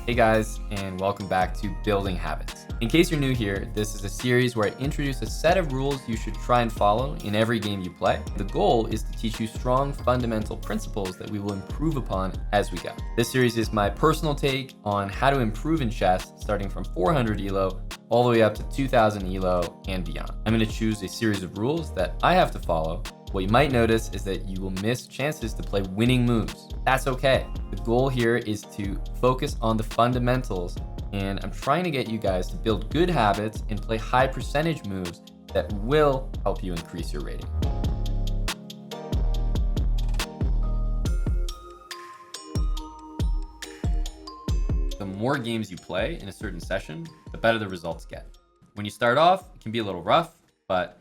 Hey guys, and welcome back to Building Habits. In case you're new here, this is a series where I introduce a set of rules you should try and follow in every game you play. The goal is to teach you strong fundamental principles that we will improve upon as we go. This series is my personal take on how to improve in chess, starting from 400 ELO all the way up to 2000 ELO and beyond. I'm going to choose a series of rules that I have to follow. What you might notice is that you will miss chances to play winning moves. That's okay. The goal here is to focus on the fundamentals, and I'm trying to get you guys to build good habits and play high percentage moves that will help you increase your rating. The more games you play in a certain session, the better the results get. When you start off, it can be a little rough, but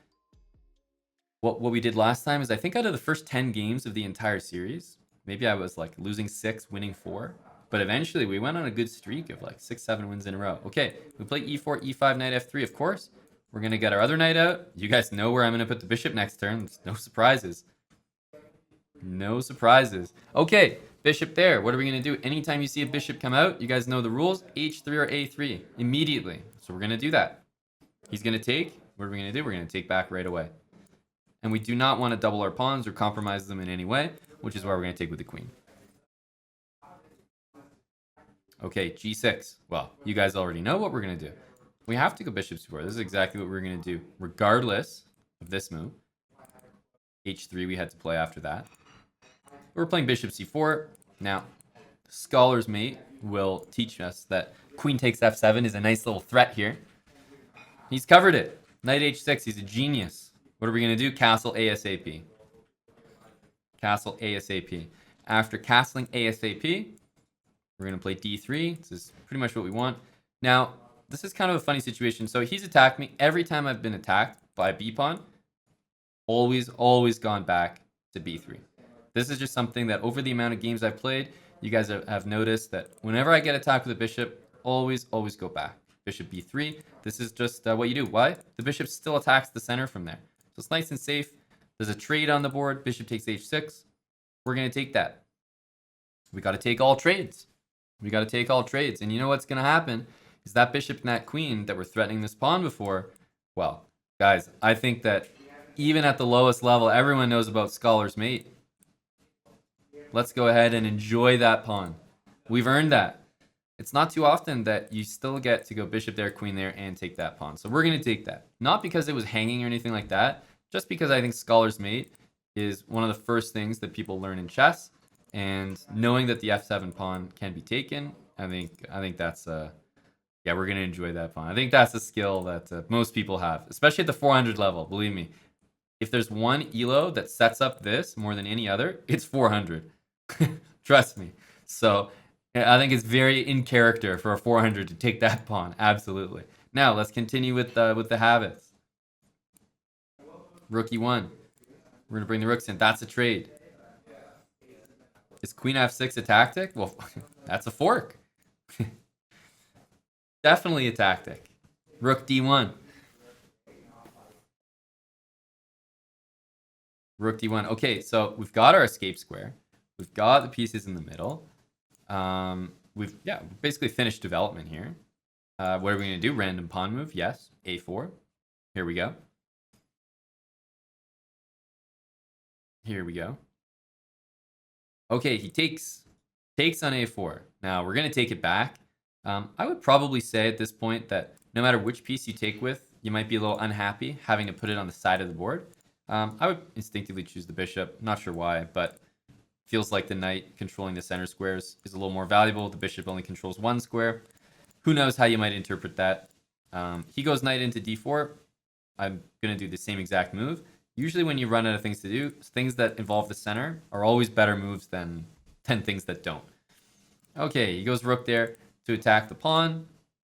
what we did last time is I think out of the first 10 games of the entire series, maybe I was like losing 6, winning 4. But eventually we went on a good streak of like 6, 7 wins in a row. Okay, we play e4, e5, knight f3, of course. We're going to get our other knight out. You guys know where I'm going to put the bishop next turn. There's no surprises. No surprises. Okay, bishop there. What are we going to do? Anytime you see a bishop come out, you guys know the rules. h3 or a3 immediately. So we're going to do that. He's going to take. What are we going to do? We're going to take back right away. And we do not want to double our pawns or compromise them in any way, which is why we're going to take with the queen. Okay, g6. Well, you guys already know what we're going to do. We have to go bishop c4. This is exactly what we're going to do, regardless of this move. h3 we had to play after that. We're playing bishop c4. Now, Scholar's Mate will teach us that queen takes f7 is a nice little threat here. He's covered it. Knight h6. He's a genius. What are we going to do? Castle ASAP. Castle ASAP. After castling ASAP, we're going to play d3. This is pretty much what we want. Now, this is kind of a funny situation. So he's attacked me. Every time I've been attacked by a b-pawn, always gone back to b3. This is just something that over the amount of games I've played, you guys have noticed that whenever I get attacked with a bishop, always go back. Bishop b3. This is just what you do. Why? The bishop still attacks the center from there. So it's nice and safe. There's a trade on the board. Bishop takes h6. We're going to take that. We got to take all trades. We got to take all trades. And you know what's going to happen is that bishop and that queen that were threatening this pawn before. Well, guys, I think that even at the lowest level, everyone knows about Scholar's Mate. Let's go ahead and enjoy that pawn. We've earned that. It's not too often that you still get to go bishop there, queen there, and take that pawn. So we're going to take that. Not because it was hanging or anything like that, just because I think Scholar's Mate is one of the first things that people learn in chess. And knowing that the f7 pawn can be taken, I think that's yeah, we're going to enjoy that pawn. I think that's a skill that most people have, especially at the 400 level. Believe me, if there's one ELO that sets up this more than any other, it's 400. Trust me. So I think it's very in character for a 400 to take that pawn. Absolutely. Now let's continue with the habits. Rook e1. We're gonna bring the rooks in. That's a trade. Is queen f6 a tactic? Well, that's a fork. Definitely a tactic. Rook d1. Rook d1. Okay, so we've got our escape square. We've got the pieces in the middle. We've basically finished development here. What are we going to do? Random pawn move? Yes. a4. Here we go. Here we go. Okay, he takes on a4. Now we're going to take it back. I would probably say at this point that no matter which piece you take with, you might be a little unhappy having to put it on the side of the board. I would instinctively choose the bishop. Not sure why, but feels like the knight controlling the center squares is a little more valuable. The bishop only controls one square. Who knows how you might interpret that. He goes knight into d4. I'm going to do the same exact move. Usually when you run out of things to do, things that involve the center are always better moves than things that don't. Okay, he goes rook there to attack the pawn.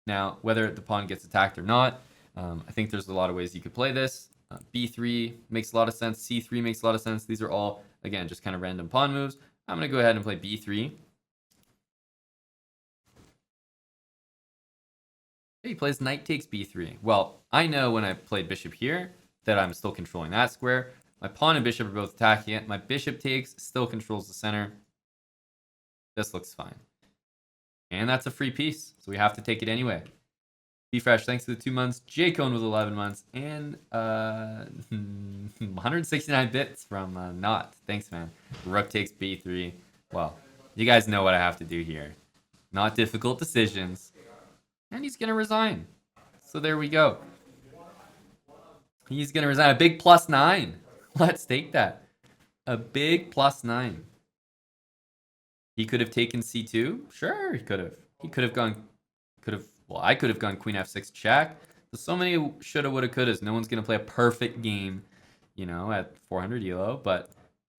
Now, whether the pawn gets attacked or not, I think there's a lot of ways you could play this. b3 makes a lot of sense. c3 makes a lot of sense. These are all, again, just kind of random pawn moves. I'm going to go ahead and play b3. He plays knight takes b3. Well, I know when I played bishop here that I'm still controlling that square. My pawn and bishop are both attacking it. My bishop takes, still controls the center. This looks fine. And that's a free piece, so we have to take it anyway. Be Fresh, thanks to the 2 months. J Cone with 11 months. And 169 bits from Not. Thanks, man. Rook takes B3. Well, you guys know what I have to do here. Not difficult decisions. And he's going to resign. So there we go. He's going to resign. A big +9. Let's take that. A big +9. He could have taken C2. Sure, he could have. He could have gone... Well, I could have gone Queen F6 check. There's so many shoulda, woulda, couldas. No one's going to play a perfect game, you know, at 400 ELO. But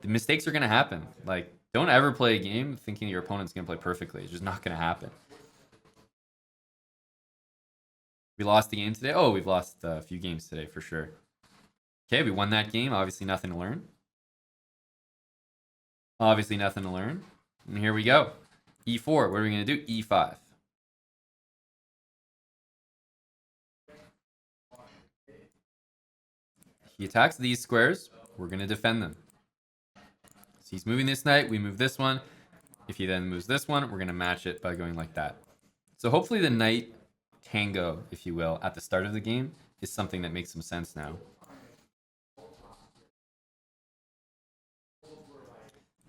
the mistakes are going to happen. Like, don't ever play a game thinking your opponent's going to play perfectly. It's just not going to happen. We lost the game today. Oh, we've lost a few games today for sure. Okay, we won that game. Obviously nothing to learn. Obviously nothing to learn. And here we go. E4. What are we going to do? E5. He attacks these squares. We're going to defend them. So he's moving this knight. We move this one. If he then moves this one, we're going to match it by going like that. So hopefully the knight tango, if you will, at the start of the game is something that makes some sense now.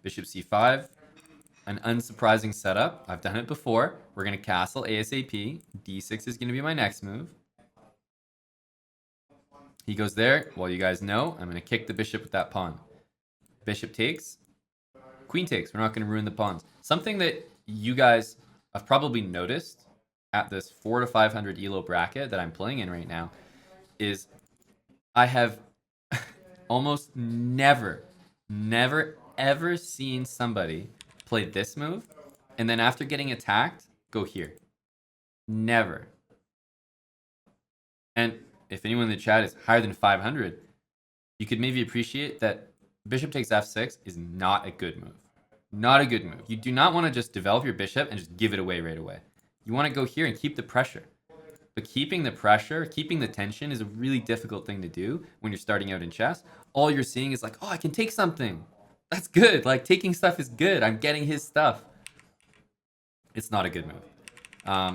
Bishop c5. An unsurprising setup. I've done it before. We're going to castle ASAP. d6 is going to be my next move. He goes there. Well, you guys know, I'm going to kick the bishop with that pawn. Bishop takes. Queen takes. We're not going to ruin the pawns. Something that you guys have probably noticed at this 400 to 500 ELO bracket that I'm playing in right now is I have almost never, ever seen somebody play this move and then after getting attacked, go here. Never. And if anyone in the chat is higher than 500, you could maybe appreciate that bishop takes f6 is not a good move. Not a good move. You do not want to just develop your bishop and just give it away right away. You want to go here and keep the pressure. But keeping the pressure, keeping the tension is a really difficult thing to do when you're starting out in chess. All you're seeing is like, oh, I can take something. That's good. Like, taking stuff is good. I'm getting his stuff. It's not a good move.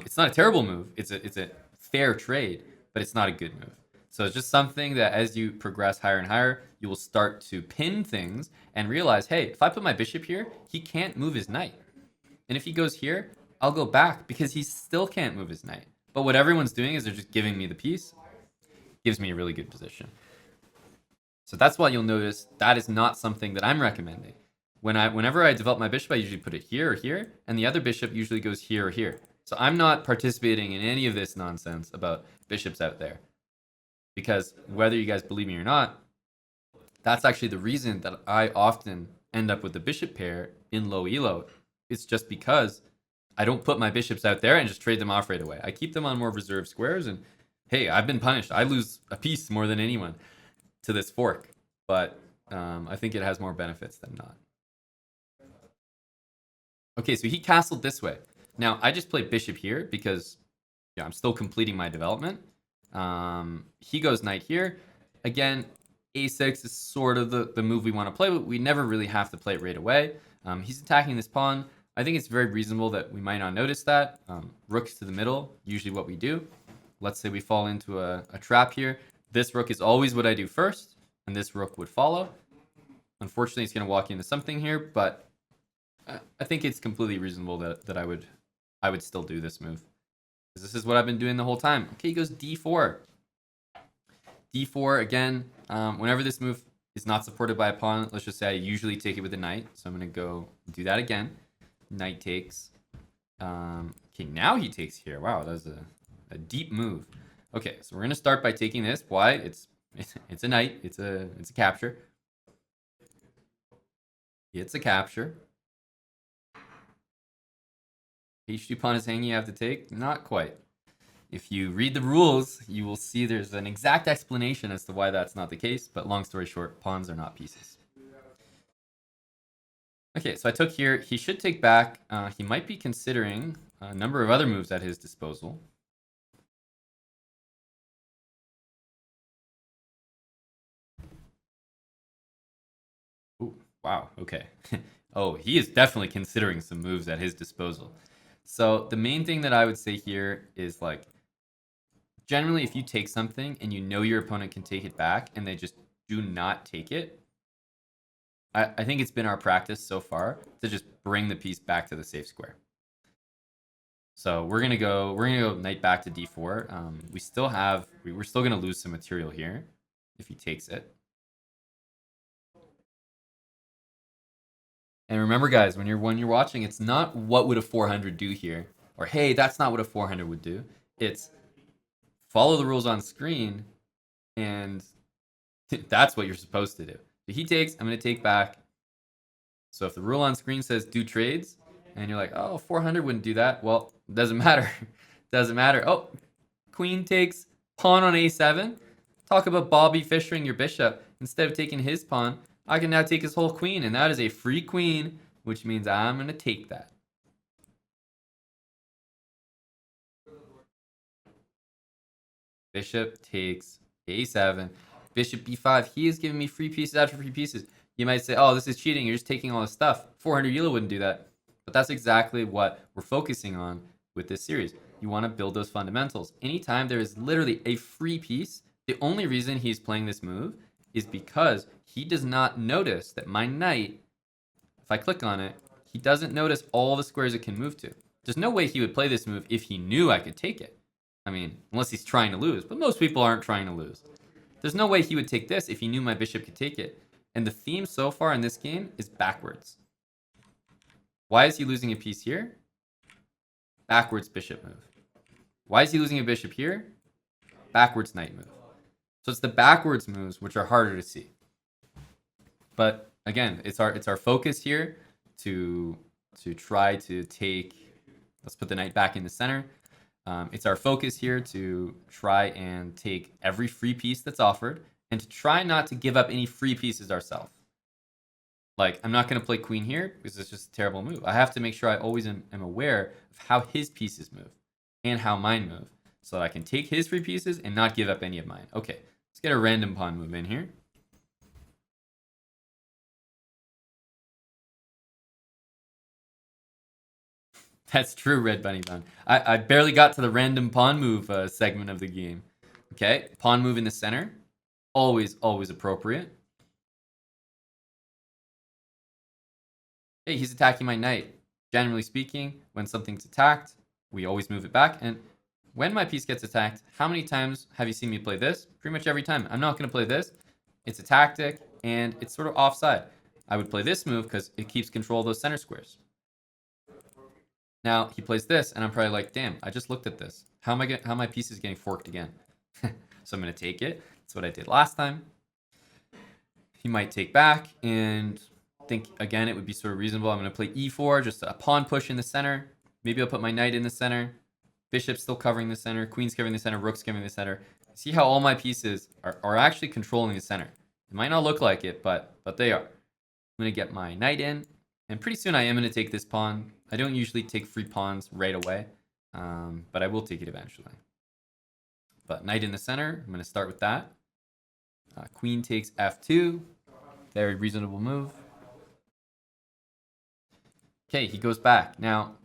It's not a terrible move. It's a fair trade, but it's not a good move. So it's just something that as you progress higher and higher, you will start to pin things and realize, hey, if I put my bishop here, he can't move his knight. And if he goes here, I'll go back because he still can't move his knight. But what everyone's doing is they're just giving me the piece. Gives me a really good position. So that's why you'll notice that is not something that I'm recommending. Whenever I develop my bishop, I usually put it here or here, and the other bishop usually goes here or here. So I'm not participating in any of this nonsense about bishops out there. Because whether you guys believe me or not, that's actually the reason that I often end up with the bishop pair in low elo. It's just because I don't put my bishops out there and just trade them off right away. I keep them on more reserved squares, and hey, I've been punished. I lose a piece more than anyone to this fork, but I think it has more benefits than not. Okay, so he castled this way. Now, I just play bishop here because I'm still completing my development. He goes knight here. Again, a6 is sort of the move we want to play, but we never really have to play it right away. He's attacking this pawn. I think it's very reasonable that we might not notice that. Rooks to the middle, usually what we do. Let's say we fall into a trap here. This rook is always what I do first, and this rook would follow. Unfortunately, it's going to walk into something here, but I think it's completely reasonable that I would still do this move. This is what I've been doing the whole time. Okay, he goes d4. d4, again, whenever this move is not supported by a pawn, let's just say I usually take it with a knight. So I'm going to go do that again. Knight takes. Okay, now he takes here. Wow, that was a deep move. Okay, so we're going to start by taking this. Why? It's a knight. It's a capture. It's a capture. H2 pawn is hanging, you have to take? Not quite. If you read the rules, you will see there's an exact explanation as to why that's not the case, but long story short, pawns are not pieces. Okay, so I took here. He should take back. He might be considering a number of other moves at his disposal. Ooh, wow, okay. Oh, he is definitely considering some moves at his disposal. So the main thing that I would say here is like, generally, if you take something and you know your opponent can take it back and they just do not take it, I think it's been our practice so far to just bring the piece back to the safe square. So we're gonna go knight back to d4. We're still gonna lose some material here if he takes it. And remember, guys, when you're watching, it's not what would a 400 do here, or hey, that's not what a 400 would do. It's follow the rules on screen, and that's what you're supposed to do. So he takes, I'm gonna take back. So if the rule on screen says do trades, and you're like, oh, 400 wouldn't do that. Well, it doesn't matter. Doesn't matter. Oh, queen takes pawn on a7. Talk about Bobby Fishering your bishop. Instead of taking his pawn, I can now take his whole queen, and that is a free queen, which means I'm going to take that. Bishop takes a7. Bishop b5. He is giving me free pieces after free pieces. You might say, oh, this is cheating. You're just taking all this stuff. 400 ELO wouldn't do that. But that's exactly what we're focusing on with this series. You want to build those fundamentals. Anytime there is literally a free piece, the only reason he's playing this move is because he does not notice that my knight, if I click on it, he doesn't notice all the squares it can move to. There's no way he would play this move if he knew I could take it. I mean, unless he's trying to lose, but most people aren't trying to lose. There's no way he would take this if he knew my bishop could take it. And the theme so far in this game is backwards. Why is he losing a piece here? Backwards bishop move. Why is he losing a bishop here? Backwards knight move. So it's the backwards moves which are harder to see. But again, it's our focus here to try to take. Let's put the knight back in the center. It's our focus here to try and take every free piece that's offered and to try not to give up any free pieces ourselves. Like, I'm not going to play queen here because it's just a terrible move. I have to make sure I always am aware of how his pieces move and how mine move so that I can take his free pieces and not give up any of mine. Okay, let's get a random pawn move in here. That's true, Red Bunny Bun. I barely got to the random pawn move segment of the game. Okay, pawn move in the center. Always appropriate. Hey, he's attacking my knight. Generally speaking, when something's attacked, we always move it back. And when my piece gets attacked, how many times have you seen me play this? Pretty much every time. I'm not going to play this. It's a tactic, and it's sort of offside. I would play this move because it keeps control of those center squares. Now he plays this, and I'm probably like, damn, I just looked at this. How are my pieces getting forked again? So I'm going to take it. That's what I did last time. He might take back, and think again it would be sort of reasonable. I'm going to play e4, just a pawn push in the center. Maybe I'll put my knight in the center. Bishop's still covering the center. Queen's covering the center. Rook's covering the center. See how all my pieces are actually controlling the center. It might not look like it, but they are. I'm going to get my knight in, and pretty soon I am going to take this pawn. I don't usually take free pawns right away, but I will take it eventually. But knight in the center, I'm going to start with that. Queen takes f2. Very reasonable move. Okay, he goes back. Now,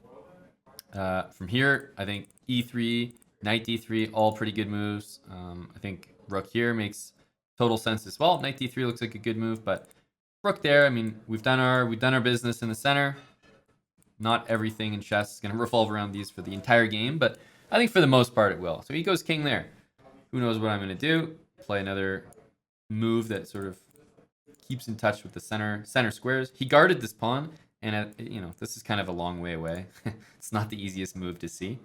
from here, I think e3, knight d3, all pretty good moves. I think rook here makes total sense as well. Knight d3 looks like a good move, but rook there, I mean, we've done our business in the center. Not everything in chess is going to revolve around these for the entire game, but I think for the most part it will. So he goes king there. Who knows what I'm going to do? Play another move that sort of keeps in touch with the center squares. He guarded this pawn, and this is kind of a long way away. It's not the easiest move to see.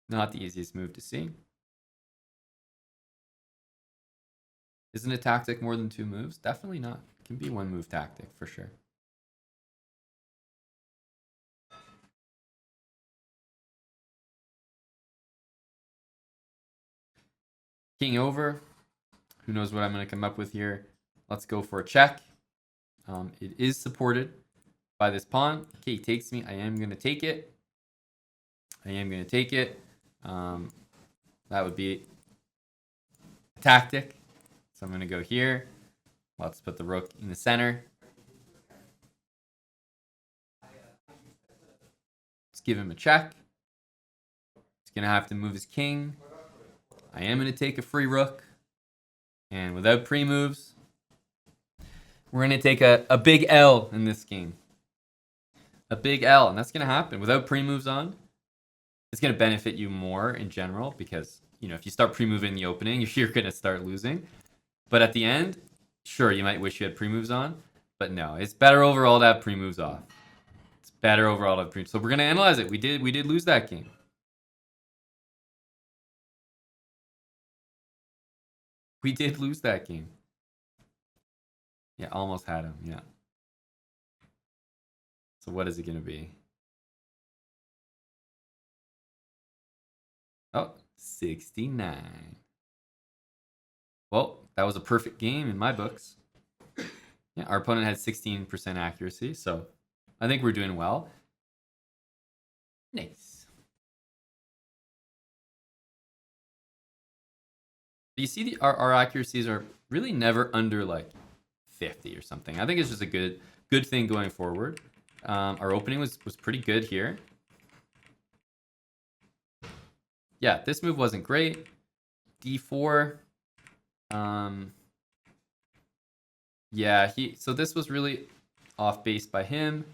Not the easiest move to see. Isn't a tactic more than 2 moves? Definitely not. It can be 1 move tactic for sure. King over. Who knows what I'm going to come up with here? Let's go for a check. It is supported by this pawn. Okay, he takes me. I am going to take it. That would be a tactic. So I'm going to go here. Let's put the rook in the center. Let's give him a check. He's going to have to move his king. I am going to take a free rook. And without pre-moves, we're going to take a big L in this game. A big L, and that's going to happen. Without pre-moves on, it's going to benefit you more in general because, if you start pre-moving the opening, you're going to start losing. But at the end, sure, you might wish you had pre-moves on, but no, it's better overall to have pre-moves off. It's better overall to have pre-moves. So we're going to analyze it. We did lose that game. We did lose that game. Yeah, almost had him, yeah. So what is it going to be? Oh, 69. Well, that was a perfect game in my books. Yeah, our opponent had 16% accuracy, so I think we're doing well. Nice. You see, our accuracies are really never under like 50 or something. I think it's just a good thing going forward. Our opening was pretty good here. Yeah, this move wasn't great. D4. Yeah, so this was really off base by him.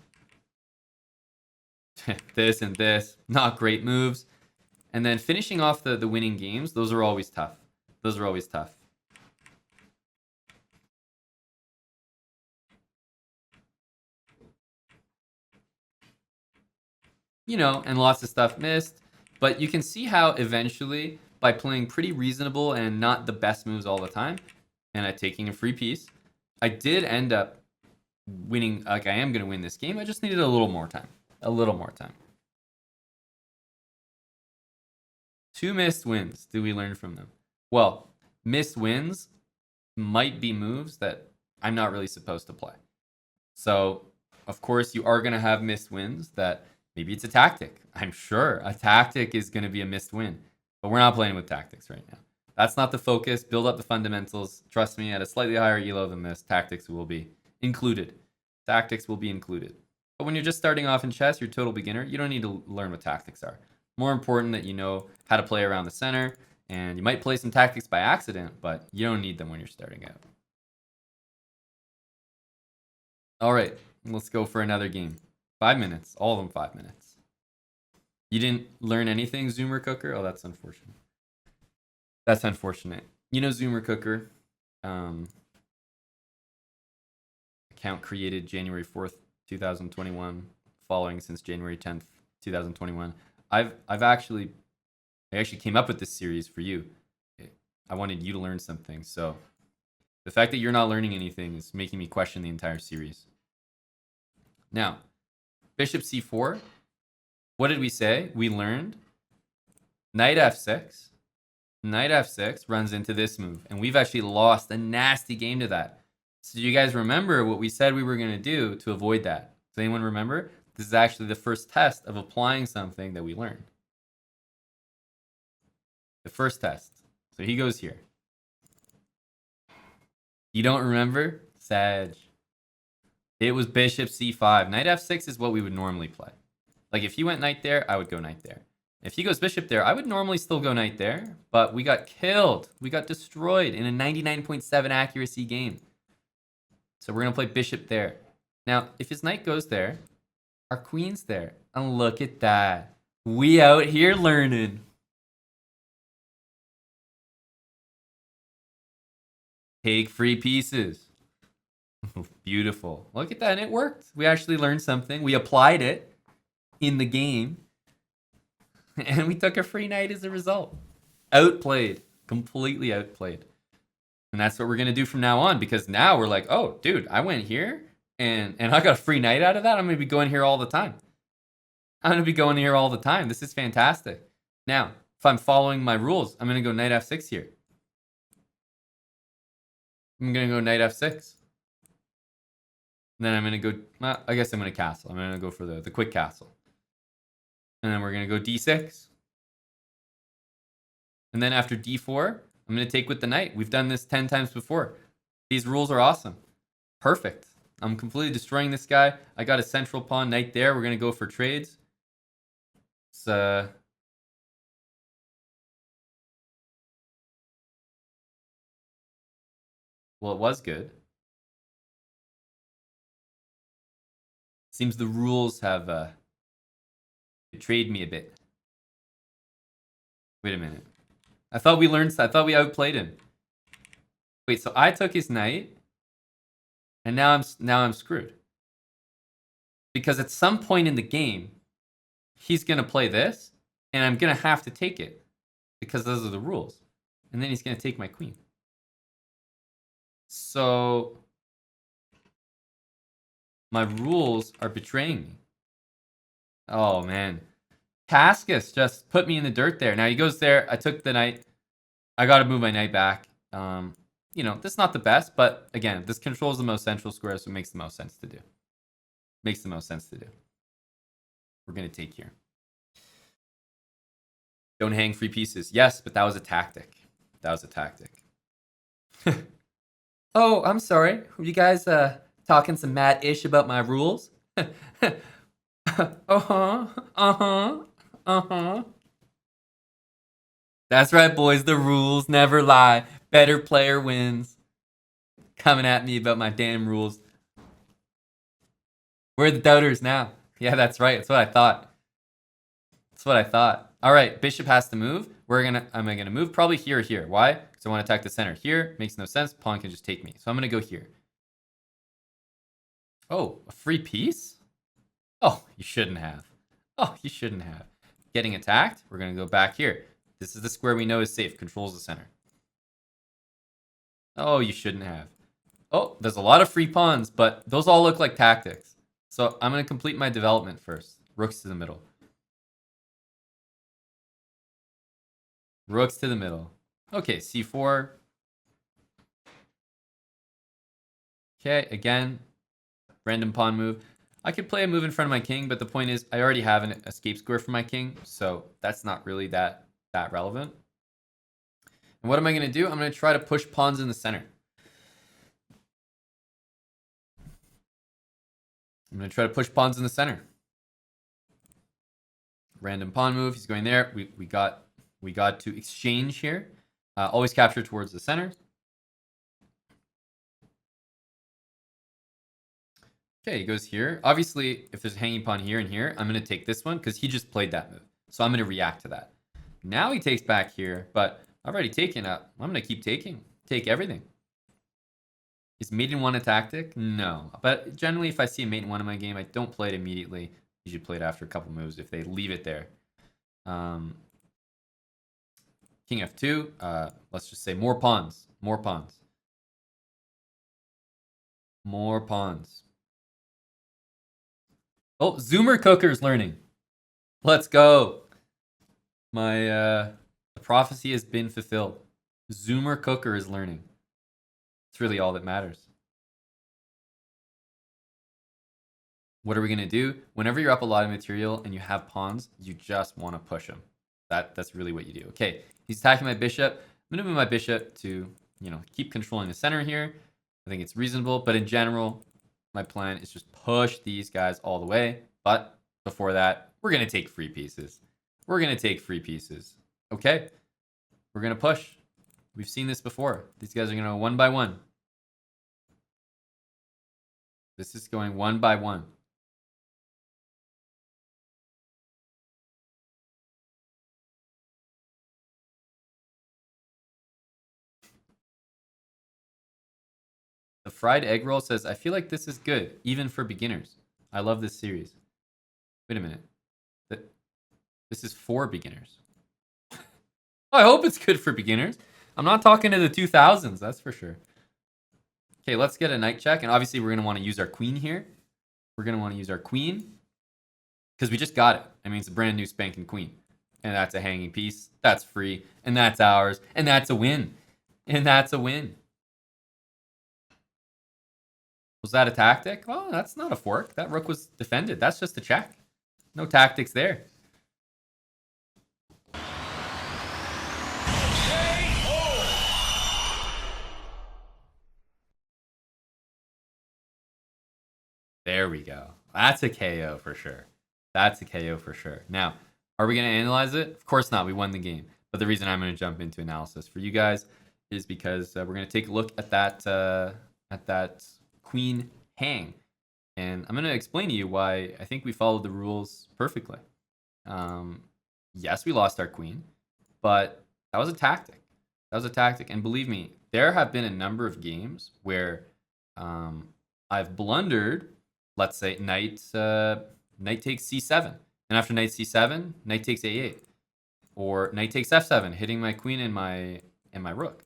This and this, not great moves. And then finishing off the winning games, those are always tough. Those are always tough. And lots of stuff missed. But you can see how eventually, by playing pretty reasonable and not the best moves all the time, and taking a free piece, I did end up winning. Like, I am going to win this game. I just needed a little more time. A little more time. 2 missed wins. Did we learn from them? Well, missed wins might be moves that I'm not really supposed to play. So, of course, you are going to have missed wins that maybe it's a tactic. I'm sure a tactic is going to be a missed win. But we're not playing with tactics right now. That's not the focus. Build up the fundamentals. Trust me, at a slightly higher ELO than this, tactics will be included. Tactics will be included. But when you're just starting off in chess, you're a total beginner, you don't need to learn what tactics are. More important that you know how to play around the center, and you might play some tactics by accident, but you don't need them when you're starting out. All right, let's go for another game. 5 minutes, all of them 5 minutes. You didn't learn anything, Zoomer Cooker? Oh, that's unfortunate. That's unfortunate. Zoomer Cooker, account created January 4th, 2021, following since January 10th, 2021. I actually came up with this series for you. I wanted you to learn something. So the fact that you're not learning anything is making me question the entire series. Now, bishop c4. What did we say? We learned knight f6. Knight f6 runs into this move. And we've actually lost a nasty game to that. So do you guys remember what we said we were going to do to avoid that? Does anyone remember? This is actually the first test of applying something that we learned. The first test. So he goes here. You don't remember? Sag. It was bishop c5. Knight f6 is what we would normally play. Like if he went knight there, I would go knight there. If he goes bishop there, I would normally still go knight there, but we got killed. We got destroyed in a 99.7 accuracy game. So we're going to play bishop there. Now, if his knight goes there, our queen's there. And look at that. We out here learning. Take free pieces. Beautiful. Look at that. And it worked. We actually learned something. We applied it in the game. And we took a free knight as a result. Outplayed. Completely outplayed. And that's what we're going to do from now on. Because now we're like, oh, dude, I went here. And I got a free knight out of that. I'm going to be going here all the time. I'm going to be going here all the time. This is fantastic. Now, if I'm following my rules, I'm going to go knight f6 here. I'm going to go knight f6. And then I'm going to go, well, I guess I'm going to castle. I'm going to go for the quick castle. And then we're going to go d6. And then after d4, I'm going to take with the knight. We've done this 10 times before. These rules are awesome. Perfect. I'm completely destroying this guy. I got a central pawn knight there. We're going to go for trades. It's, well, it was good. Seems the rules have betrayed me a bit. Wait a minute. I thought we outplayed him. Wait, so I took his knight, and now I'm screwed. Because at some point in the game, he's gonna play this, and I'm gonna have to take it because those are the rules. And then he's gonna take my queen. So my rules are betraying me. Oh man. Cascus just put me in the dirt there. Now he goes there. I took the knight. I got to move my knight back. You know, this is not the best, but again, this controls the most central square, so it makes the most sense to do. Makes the most sense to do. We're going to take here. Don't hang free pieces. Yes, but that was a tactic. That was a tactic. Oh, I'm sorry. Were you guys talking some mad ish about my rules? Uh-huh. Uh-huh. Uh-huh. That's right, boys. The rules never lie. Better player wins. Coming at me about my damn rules. Where are the doubters now? Yeah, that's right. That's what I thought. That's what I thought. All right, bishop has to move. I'm gonna move probably here or here. Why? Because I want to attack the center. Here makes no sense. Pawn can just take me. So I'm gonna go here. Oh, a free piece? Oh, you shouldn't have. Oh, you shouldn't have. Getting attacked. We're gonna go back here. This is the square we know is safe. Controls the center. Oh, you shouldn't have. Oh, there's a lot of free pawns, but those all look like tactics. So I'm going to complete my development first. Rooks to the middle. Rooks to the middle. Okay, c4. Okay, again, random pawn move. I could play a move in front of my king, but the point is I already have an escape square for my king, so that's not really that relevant. And what am I going to do? I'm going to try to push pawns in the center. I'm going to try to push pawns in the center. Random pawn move. He's going there. We got to exchange here. Always capture towards the center. Okay, he goes here. Obviously, if there's a hanging pawn here and here, I'm going to take this one because he just played that move. So I'm going to react to that. Now he takes back here, but I've already taken up. I'm going to keep taking. Take everything. Is mate in one a tactic? No. But generally, if I see a mate in one in my game, I don't play it immediately. You should play it after a couple moves if they leave it there. King f2. Let's just say more pawns. More pawns. More pawns. Oh, Zoomer Cooker's learning. Let's go. My the prophecy has been fulfilled. Zoomer Cooker is learning. It's really all that matters. What are we gonna do? Whenever you're up a lot of material and you have pawns, you just want to push them. That's really what you do. Okay, he's attacking my bishop. I'm gonna move my bishop to, you know, keep controlling the center here. I think it's reasonable, but in general, my plan is just push these guys all the way. But before that, we're gonna take free pieces. We're gonna take free pieces. Okay, we're gonna push. We've seen this before. These guys are gonna go one by one. This is going one by one. The fried egg roll says, I feel like this is good, even for beginners. I love this series. Wait a minute. This is for beginners. I hope it's good for beginners. I'm not talking to the 2000s, that's for sure. Okay, let's get a knight check. And obviously, we're going to want to use our queen here. We're going to want to use our queen. Because we just got it. I mean, it's a brand new spanking queen. And that's a hanging piece. That's free. And that's ours. And that's a win. And that's a win. Was that a tactic? Well, that's not a fork. That rook was defended. That's just a check. No tactics there. There we go. That's a KO for sure. That's a KO for sure. Now, Are we going to analyze it? Of course not. We won the game. But the reason I'm going to jump into analysis for you guys is because we're going to take a look at that queen hang. And I'm going to explain to you why I think we followed the rules perfectly. Yes, we lost our queen, but that was a tactic. That was a tactic. And believe me, there have been a number of games where I've blundered, let's say, knight takes c7. And after knight c7, knight takes a8. Or knight takes f7, hitting my queen and my rook.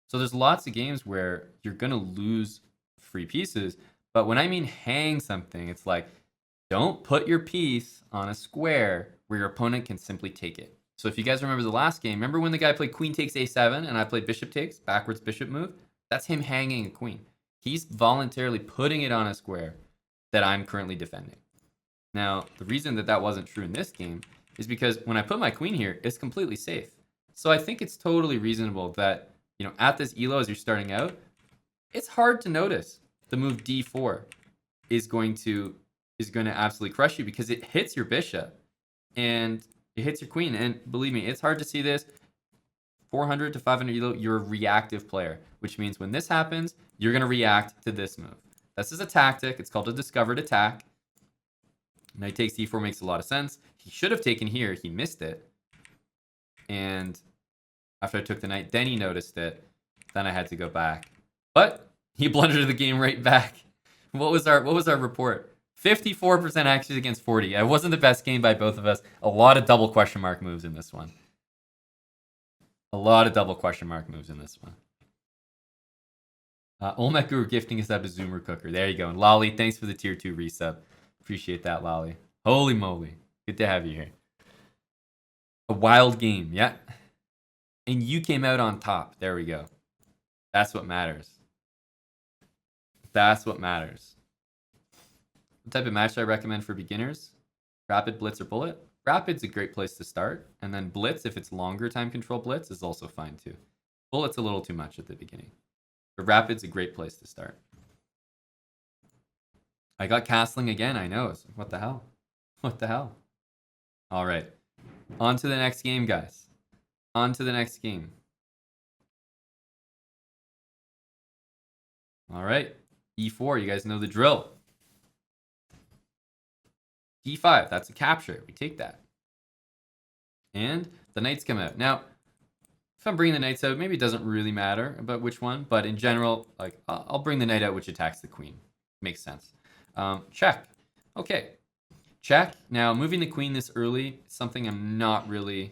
So there's lots of games where you're going to lose free pieces. But when I mean hang something, it's like, don't put your piece on a square where your opponent can simply take it. So if you guys remember the last game, remember when the guy played queen takes a7 and I played bishop takes, backwards bishop move? That's him hanging a queen. He's voluntarily putting it on a square that I'm currently defending. Now, the reason that wasn't true in this game is because when I put my queen here, it's completely safe. So I think it's totally reasonable that, at this ELO as you're starting out, it's hard to notice the move d4 is going to absolutely crush you because it hits your bishop and it hits your queen. And believe me, it's hard to see this. 400 to 500 ELO, you're a reactive player, which means when this happens, you're going to react to this move. This is a tactic. It's called a discovered attack. Knight takes d4 makes a lot of sense. He should have taken here. He missed it. And after I took the knight, then he noticed it. Then I had to go back. But he blundered the game right back. What was our report? 54% accuracy against 40. It wasn't the best game by both of us. A lot of double question mark moves in this one. Olmec Guru gifting us up a Zoomer Cooker. There you go. And Lolly, thanks for the tier 2 resub. Appreciate that, Lolly. Holy moly. Good to have you here. A wild game, yeah. And you came out on top. There we go. That's what matters. What type of match do I recommend for beginners? Rapid, Blitz, or Bullet? Rapid's a great place to start. And then Blitz, if it's longer time control Blitz, is also fine too. Bullet's a little too much at the beginning. But Rapid's a great place to start. I got castling again, I know. What the hell? All right. On to the next game, guys. All right. E4, you guys know the drill. D5, that's a capture. We take that. And the knights come out. Now, if I'm bringing the knights out, maybe it doesn't really matter about which one. But in general, like I'll bring the knight out, which attacks the queen. Makes sense. Check. Okay. Check. Now, moving the queen this early is something I'm not really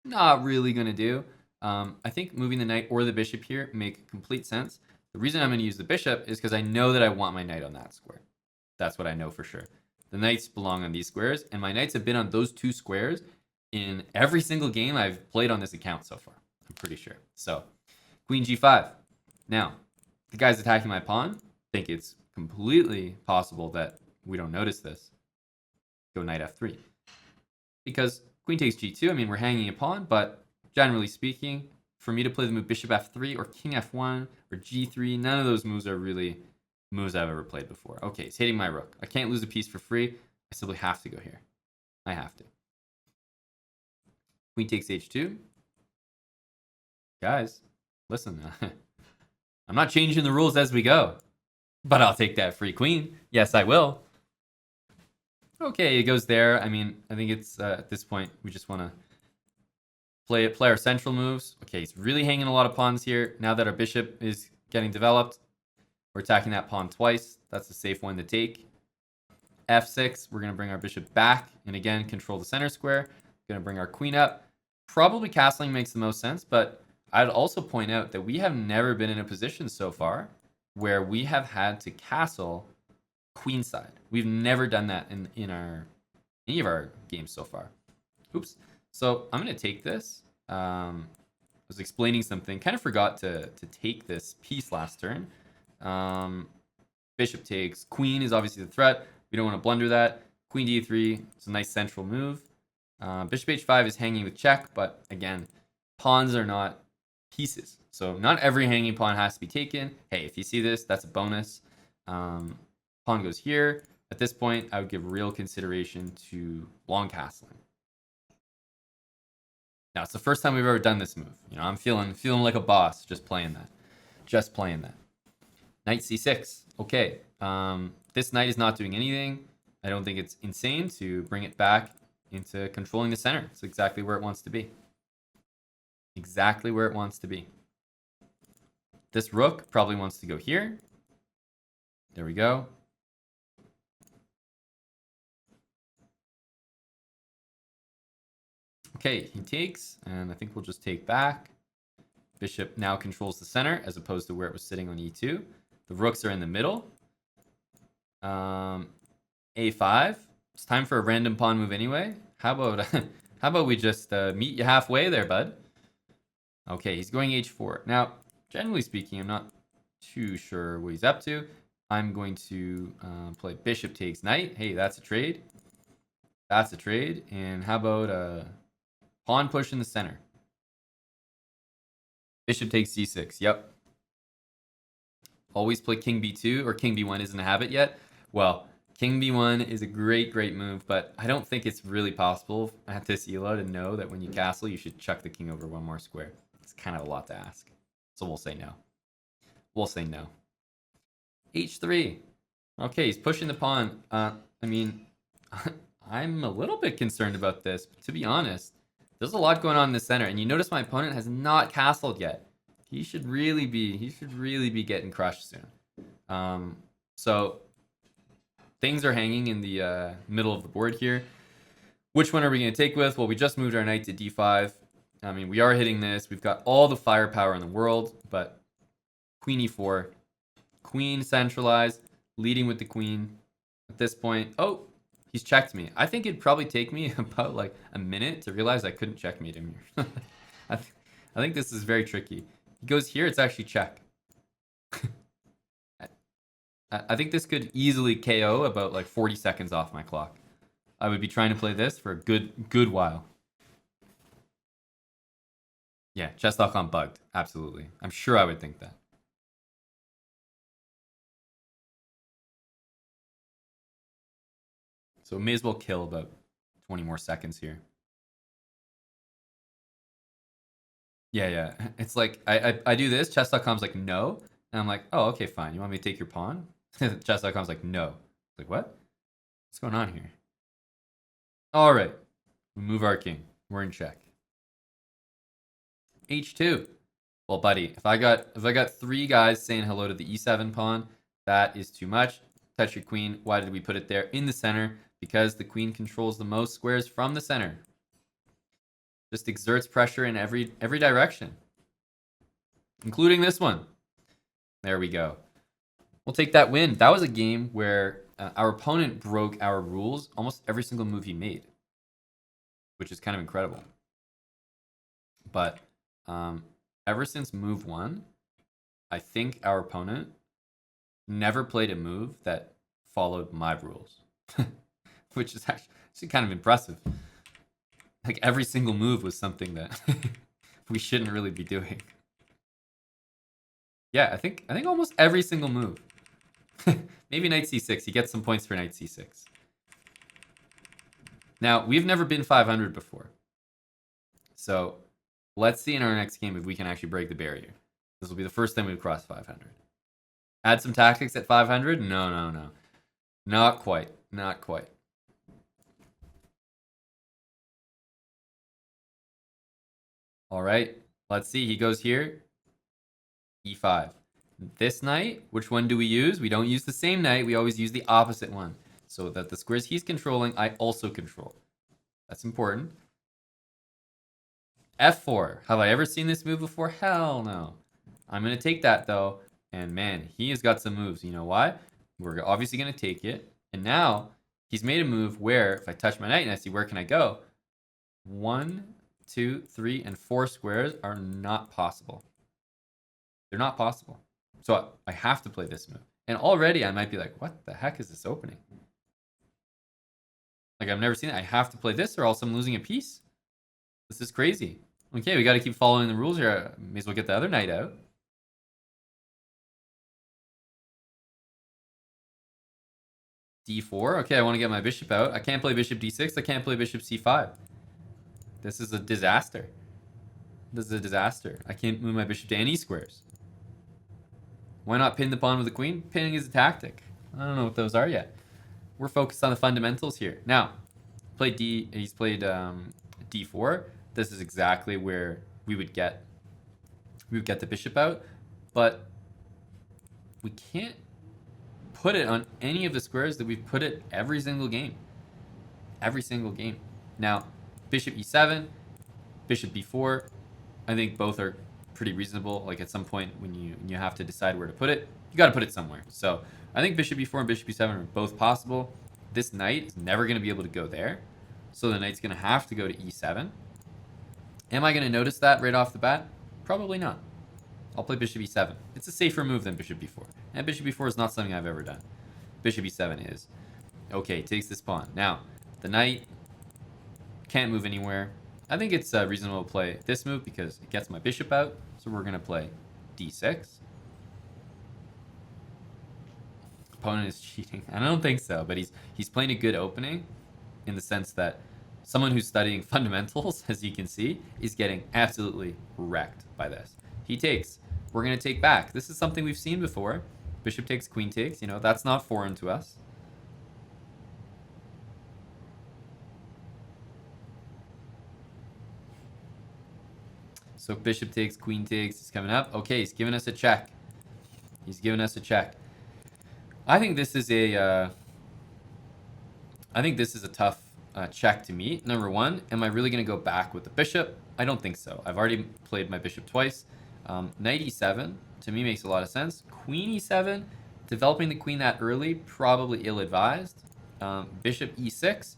going to do. I think moving the knight or the bishop here make complete sense. The reason I'm going to use the bishop is because I know that I want my knight on that square. That's what I know for sure. The knights belong on these squares, and my knights have been on those two squares in every single game I've played on this account so far. I'm pretty sure. So, queen g5. Now, the guy's attacking my pawn. I think it's completely possible that we don't notice this. Go knight f3. Because queen takes g2, I mean, we're hanging a pawn, but generally speaking, for me to play the move bishop f3 or king f1 or g3, none of those moves are really moves I've ever played before. Okay, it's hitting my rook. I can't lose a piece for free. I simply have to go here. I have to. Queen takes h2. Guys, listen. I'm not changing the rules as we go, but I'll take that free queen. Yes, I will. Okay, it goes there. I mean, I think it's at this point we just want to play our central moves. Okay, he's really hanging a lot of pawns here. Now that our bishop is getting developed, we're attacking that pawn twice. That's a safe one to take. f6, we're going to bring our bishop back and again control the center square. Going to bring our queen up. Probably castling makes the most sense, but I'd also point out that we have never been in a position so far where we have had to castle queenside. We've never done that in any of our games so far. Oops. So I'm going to take this. I was explaining something. Kind of forgot to take this piece last turn. Bishop takes. Queen is obviously the threat. We don't want to blunder that. Queen d3. It's a nice central move. Bishop h5 is hanging with check, but again, pawns are not pieces. So not every hanging pawn has to be taken. Hey, if you see this, that's a bonus. Pawn goes here. At this point, I would give real consideration to long castling. Now, it's the first time we've ever done this move. You know, I'm feeling like a boss just playing that. Just playing that. Knight c6. Okay. This knight is not doing anything. I don't think it's insane to bring it back into controlling the center. It's exactly where it wants to be. Exactly where it wants to be. This rook probably wants to go here. There we go. Okay, he takes, and I think we'll just take back. Bishop now controls the center as opposed to where it was sitting on e2. The rooks are in the middle. A5. It's time for a random pawn move anyway. How about we just meet you halfway there, bud? Okay, he's going h4. Now, generally speaking, I'm not too sure what he's up to. I'm going to play bishop takes knight. Hey, that's a trade. That's a trade. And how about pawn push in the center? Bishop takes c6. Yep. Always play king b2 or king b1 isn't a habit yet. Well, king b1 is a great move, but I don't think it's really possible at this ELO to know that when you castle, you should chuck the king over one more square. It's kind of a lot to ask. So we'll say no. We'll say no. h3. Okay, he's pushing the pawn. I mean, I'm a little bit concerned about this, but to be honest, there's a lot going on in the center, and you notice my opponent has not castled yet. He should really be getting crushed soon. So things are hanging in the middle of the board here. Which one are we going to take with? Well, we just moved our knight to d5. I mean, we are hitting this. We've got all the firepower in the world, but queen e4, queen centralized, leading with the queen at this point. Oh, he's checked me. I think it'd probably take me about like a minute to realize I couldn't checkmate him here. I think this is very tricky. He goes here, it's actually check. I think this could easily KO about like 40 seconds off my clock. I would be trying to play this for a good while. Yeah, chess.com bugged. Absolutely. I'm sure I would think that. So may as well kill about 20 more seconds here. Yeah. It's like, I do this, chess.com's like, no. And I'm like, oh, okay, fine. You want me to take your pawn? Chess.com's like, no. Like, what? What's going on here? All right. We move our king. We're in check. h2. Well, buddy, if I got 3 guys saying hello to the e7 pawn, that is too much. Touch your queen. Why did we put it there in the center? Because the queen controls the most squares from the center. Just exerts pressure in every direction, including this one. There we go. We'll take that win. That was a game where our opponent broke our rules almost every single move he made, which is kind of incredible. But ever since move 1, I think our opponent never played a move that followed my rules, which is actually kind of impressive. Like every single move was something that we shouldn't really be doing. Yeah, I think almost every single move. Maybe knight c6. He gets some points for knight c6. Now, we've never been 500 before. So let's see in our next game if we can actually break the barrier. This will be the first time we've crossed 500. Add some tactics at 500? No. Not quite. Not quite. All right. Let's see. He goes here. e5. This knight, which one do we use? We don't use the same knight. We always use the opposite one. So that the squares he's controlling, I also control. That's important. f4. Have I ever seen this move before? Hell no. I'm going to take that, though. And man, he has got some moves. You know why? We're obviously going to take it. And now he's made a move where if I touch my knight and I see where can I go, 1, 2, 3, and 4 squares are not possible. They're not possible. So I have to play this move. And already I might be like, what the heck is this opening? Like, I've never seen it. I have to play this or else I'm losing a piece. This is crazy. Okay, we got to keep following the rules here. May as well get the other knight out. d4. Okay, I want to get my bishop out. I can't play bishop d6. I can't play bishop c5. This is a disaster. This is a disaster. I can't move my bishop to any squares. Why not pin the pawn with the queen? Pinning is a tactic. I don't know what those are yet. We're focused on the fundamentals here. Now, he's played d4. This is exactly where we would get the bishop out, but we can't put it on any of the squares that we've put it every single game. Every single game. Now, bishop e7, bishop b4, I think both are pretty reasonable. Like at some point when you have to decide where to put it, you got to put it somewhere. So I think bishop b4 and bishop b7 are both possible. This knight is never going to be able to go there. So the knight's going to have to go to e7. Am I going to notice that right off the bat? Probably not. I'll play bishop e7. It's a safer move than bishop b4. And bishop b4 is not something I've ever done. Bishop e7 is. Okay, takes this pawn. Now, the knight can't move anywhere. I think it's reasonable to play this move because it gets my bishop out. So we're going to play d6. Opponent is cheating. I don't think so, but he's playing a good opening in the sense that someone who's studying fundamentals, as you can see, is getting absolutely wrecked by this. He takes. We're going to take back. This is something we've seen before. Bishop takes, queen takes. You know, that's not foreign to us. So bishop takes, queen takes is coming up. Okay, he's giving us a check. He's giving us a check. I think this is a tough check to meet. Number one, am I really going to go back with the bishop? I don't think so. I've already played my bishop twice. Knight e7 to me makes a lot of sense. Queen e7, developing the queen that early, probably ill-advised. Bishop e6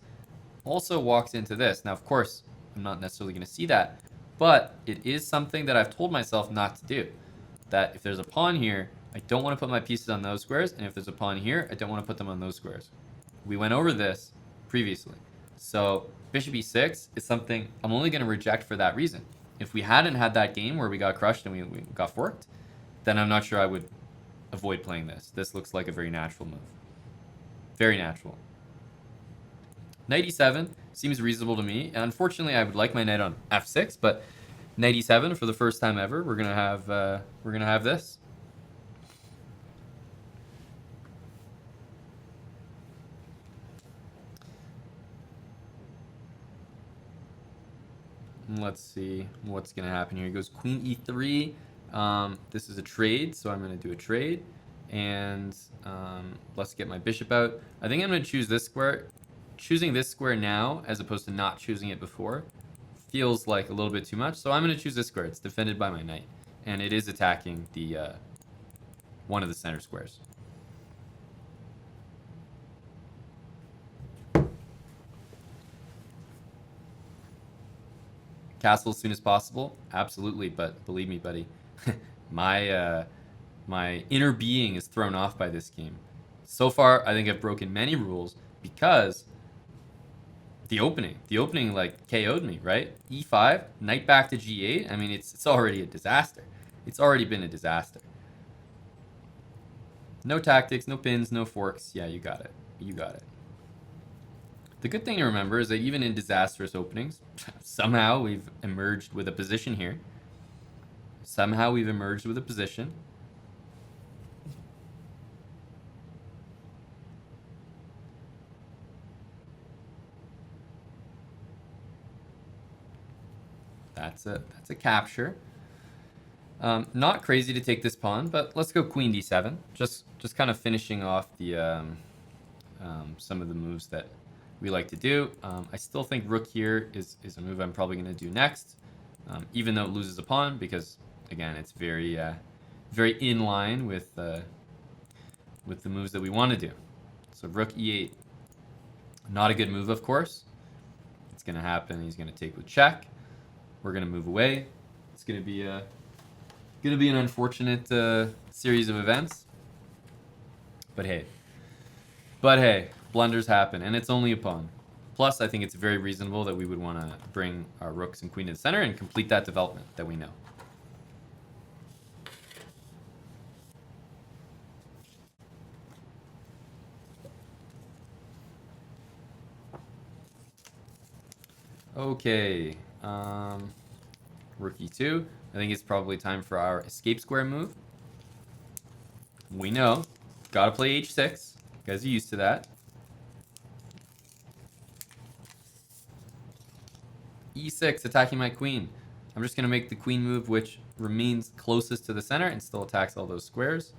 also walks into this. Now, of course, I'm not necessarily going to see that, but it is something that I've told myself not to do. That if there's a pawn here, I don't want to put my pieces on those squares, and if there's a pawn here, I don't want to put them on those squares. We went over this previously. So bishop e6 is something I'm only going to reject for that reason. If we hadn't had that game where we got crushed and we got forked, then I'm not sure I would avoid playing this. This looks like a very natural move. Very natural. Knight e7 seems reasonable to me. Unfortunately, I would like my knight on f6, but knight e7 for the first time ever, we're gonna have this. Let's see what's going to happen here. He goes queen e3. This is a trade, so I'm going to do a trade. And let's get my bishop out. I think I'm going to choose this square. Choosing this square now, as opposed to not choosing it before, feels like a little bit too much. So I'm going to choose this square. It's defended by my knight. And it is attacking the one of the center squares. Castle as soon as possible? Absolutely, but believe me, buddy, my inner being is thrown off by this game. So far, I think I've broken many rules because the opening like KO'd me, right? E5, knight back to G8. I mean, it's already a disaster. It's already been a disaster. No tactics, no pins, no forks. Yeah, you got it. You got it. The good thing to remember is that even in disastrous openings, somehow we've emerged with a position here. Somehow we've emerged with a position. That's a capture. Not crazy to take this pawn, but let's go queen d7. Just kind of finishing off the some of the moves that we like to do. I still think rook here is a move I'm probably going to do next, even though it loses a pawn, because again, it's very in line with the moves that we want to do. So rook e8, not a good move, of course. It's going to happen. He's going to take with check. We're going to move away. It's going to be an unfortunate series of events. But hey, blunders happen, and it's only a pawn. Plus, I think it's very reasonable that we would want to bring our rooks and queen to the center and complete that development that we know. Okay. Rook e2. I think it's probably time for our escape square move. We know. Gotta play h6. You guys are used to that. e6, attacking my queen. I'm just going to make the queen move, which remains closest to the center and still attacks all those squares.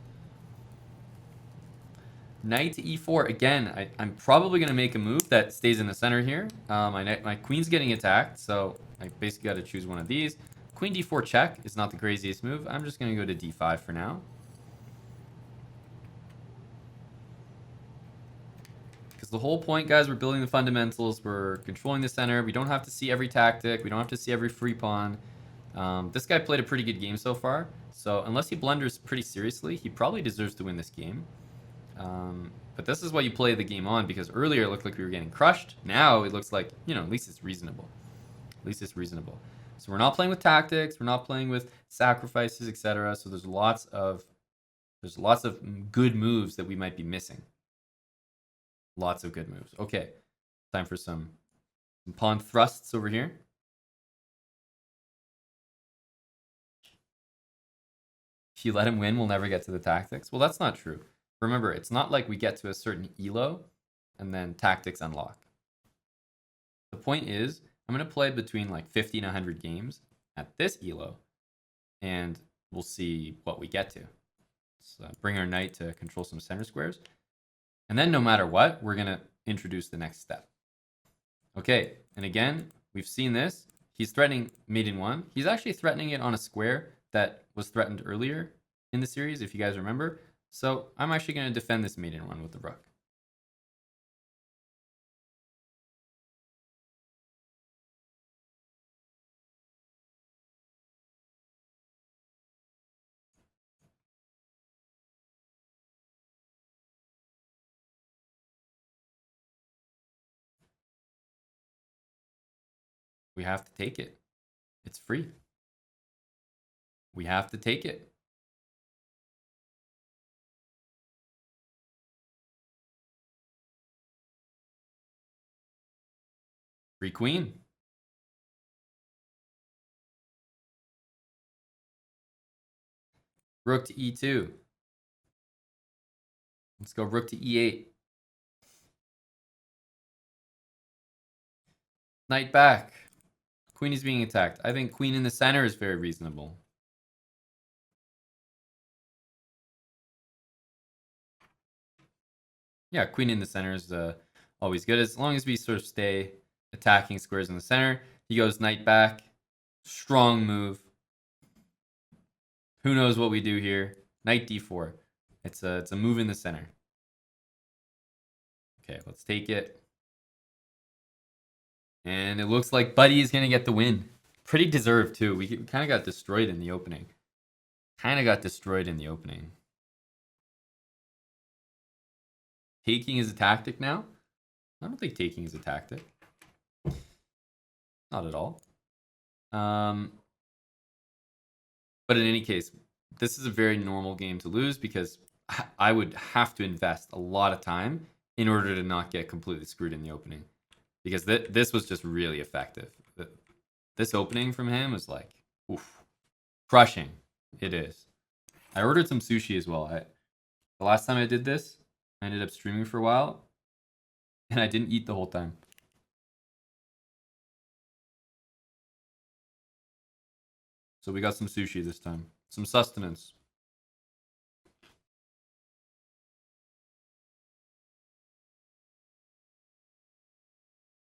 Knight to e4. Again, I'm probably going to make a move that stays in the center here. My queen's getting attacked, so I basically got to choose one of these. Queen d4 check is not the craziest move. I'm just going to go to d5 for now. Because the whole point, guys, we're building the fundamentals. We're controlling the center. We don't have to see every tactic. We don't have to see every free pawn. This guy played a pretty good game so far. So unless he blunders pretty seriously, he probably deserves to win this game. But this is what you play the game on, because earlier it looked like we were getting crushed. Now it looks like, you know, at least it's reasonable. At least it's reasonable. So we're not playing with tactics. We're not playing with sacrifices, etc. So there's lots of good moves that we might be missing. Lots of good moves. Okay, time for some pawn thrusts over here. If you let him win, we'll never get to the tactics. Well, that's not true. Remember, it's not like we get to a certain ELO and then tactics unlock. The point is, I'm going to play between like 50 and 100 games at this ELO, and we'll see what we get to. Let's bring our knight to control some center squares. And then no matter what, we're going to introduce the next step. Okay, and again, we've seen this. He's threatening mate in 1. He's actually threatening it on a square that was threatened earlier in the series, if you guys remember. So I'm actually going to defend this mate in 1 with the rook. We have to take it. It's free. We have to take it. Free queen. Rook to e2. Let's go rook to e8. Knight back. Queen is being attacked. I think queen in the center is very reasonable. Yeah, queen in the center is always good, as long as we sort of stay attacking squares in the center. He goes knight back. Strong move. Who knows what we do here? Knight d4. It's a move in the center. Okay, let's take it. And it looks like Buddy is going to get the win. Pretty deserved, too. We kind of got destroyed in the opening. Taking is a tactic now? I don't think taking is a tactic. Not at all. But in any case, this is a very normal game to lose, because I would have to invest a lot of time in order to not get completely screwed in the opening. Because this was just really effective. This opening from him was like, oof, crushing. It is. I ordered some sushi as well. The last time I did this, I ended up streaming for a while, and I didn't eat the whole time. So we got some sushi this time. Some sustenance.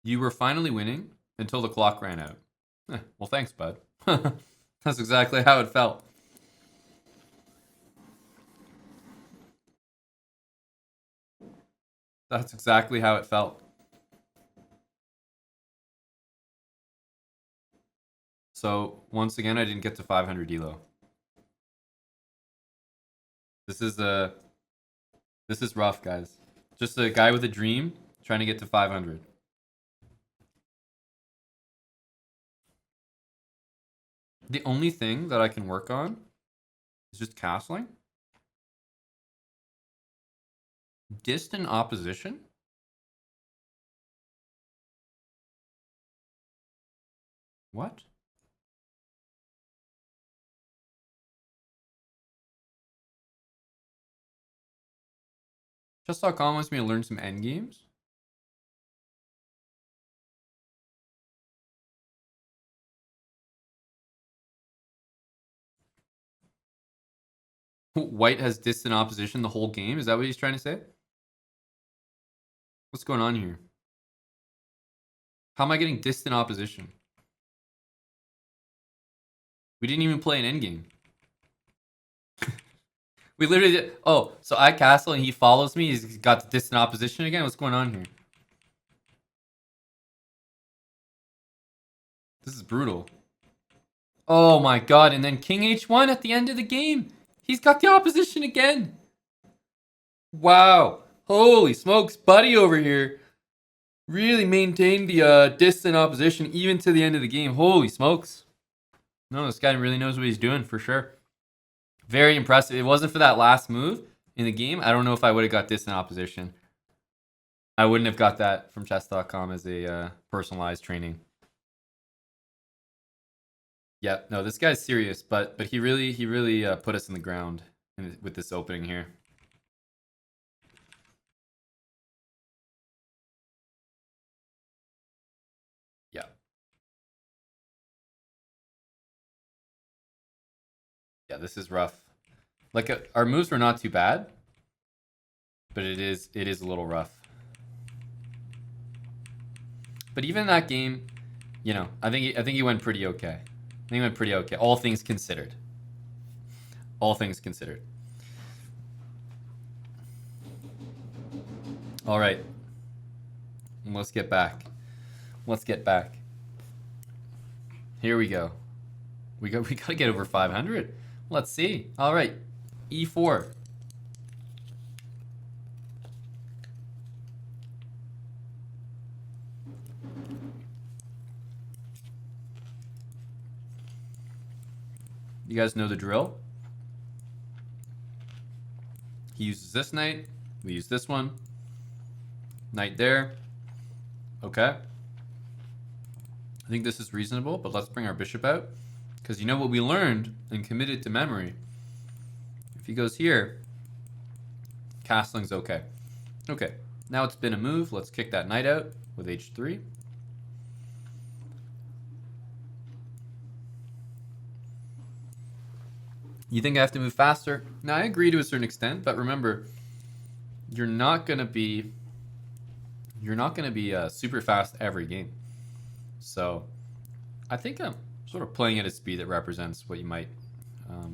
You were finally winning until the clock ran out. Well, thanks, bud. That's exactly how it felt. That's exactly how it felt. So, once again, I didn't get to 500 ELO. This is rough, guys. Just a guy with a dream trying to get to 500. The only thing that I can work on is just castling. Distant opposition? What? Chess.com wants me to learn some endgames. White has distant opposition the whole game. Is that what he's trying to say? What's going on here? How am I getting distant opposition? We didn't even play an endgame. We literally did. Oh, so I castle and he follows me. He's got the distant opposition again. What's going on here? This is brutal. Oh my god. And then King H1 at the end of the game. He's got the opposition again. Wow. Holy smokes. Buddy over here really maintained the distant opposition even to the end of the game. Holy smokes. No, this guy really knows what he's doing for sure. Very impressive. It wasn't for that last move in the game. I don't know if I would have got distant opposition. I wouldn't have got that from chess.com as a personalized training. Yeah, no, this guy's serious, but he really put us in the ground with this opening here. Yeah. Yeah, this is rough. Like our moves were not too bad, but it is a little rough. But even in that game, you know, I think he went pretty okay. I think he went pretty okay, all things considered. All things considered. All right. Let's get back. Let's get back. Here we go. We gotta get over 500. Let's see. All right. E4. You guys know the drill. He uses this knight. We use this one. Knight there. Okay. I think this is reasonable, but let's bring our bishop out. Because you know what we learned and committed to memory. If he goes here, castling's okay. Okay, now it's been a move. Let's kick that knight out with h3. You think I have to move faster? Now, I agree to a certain extent, but remember, you're not gonna be super fast every game. So, I think I'm sort of playing at a speed that represents what you might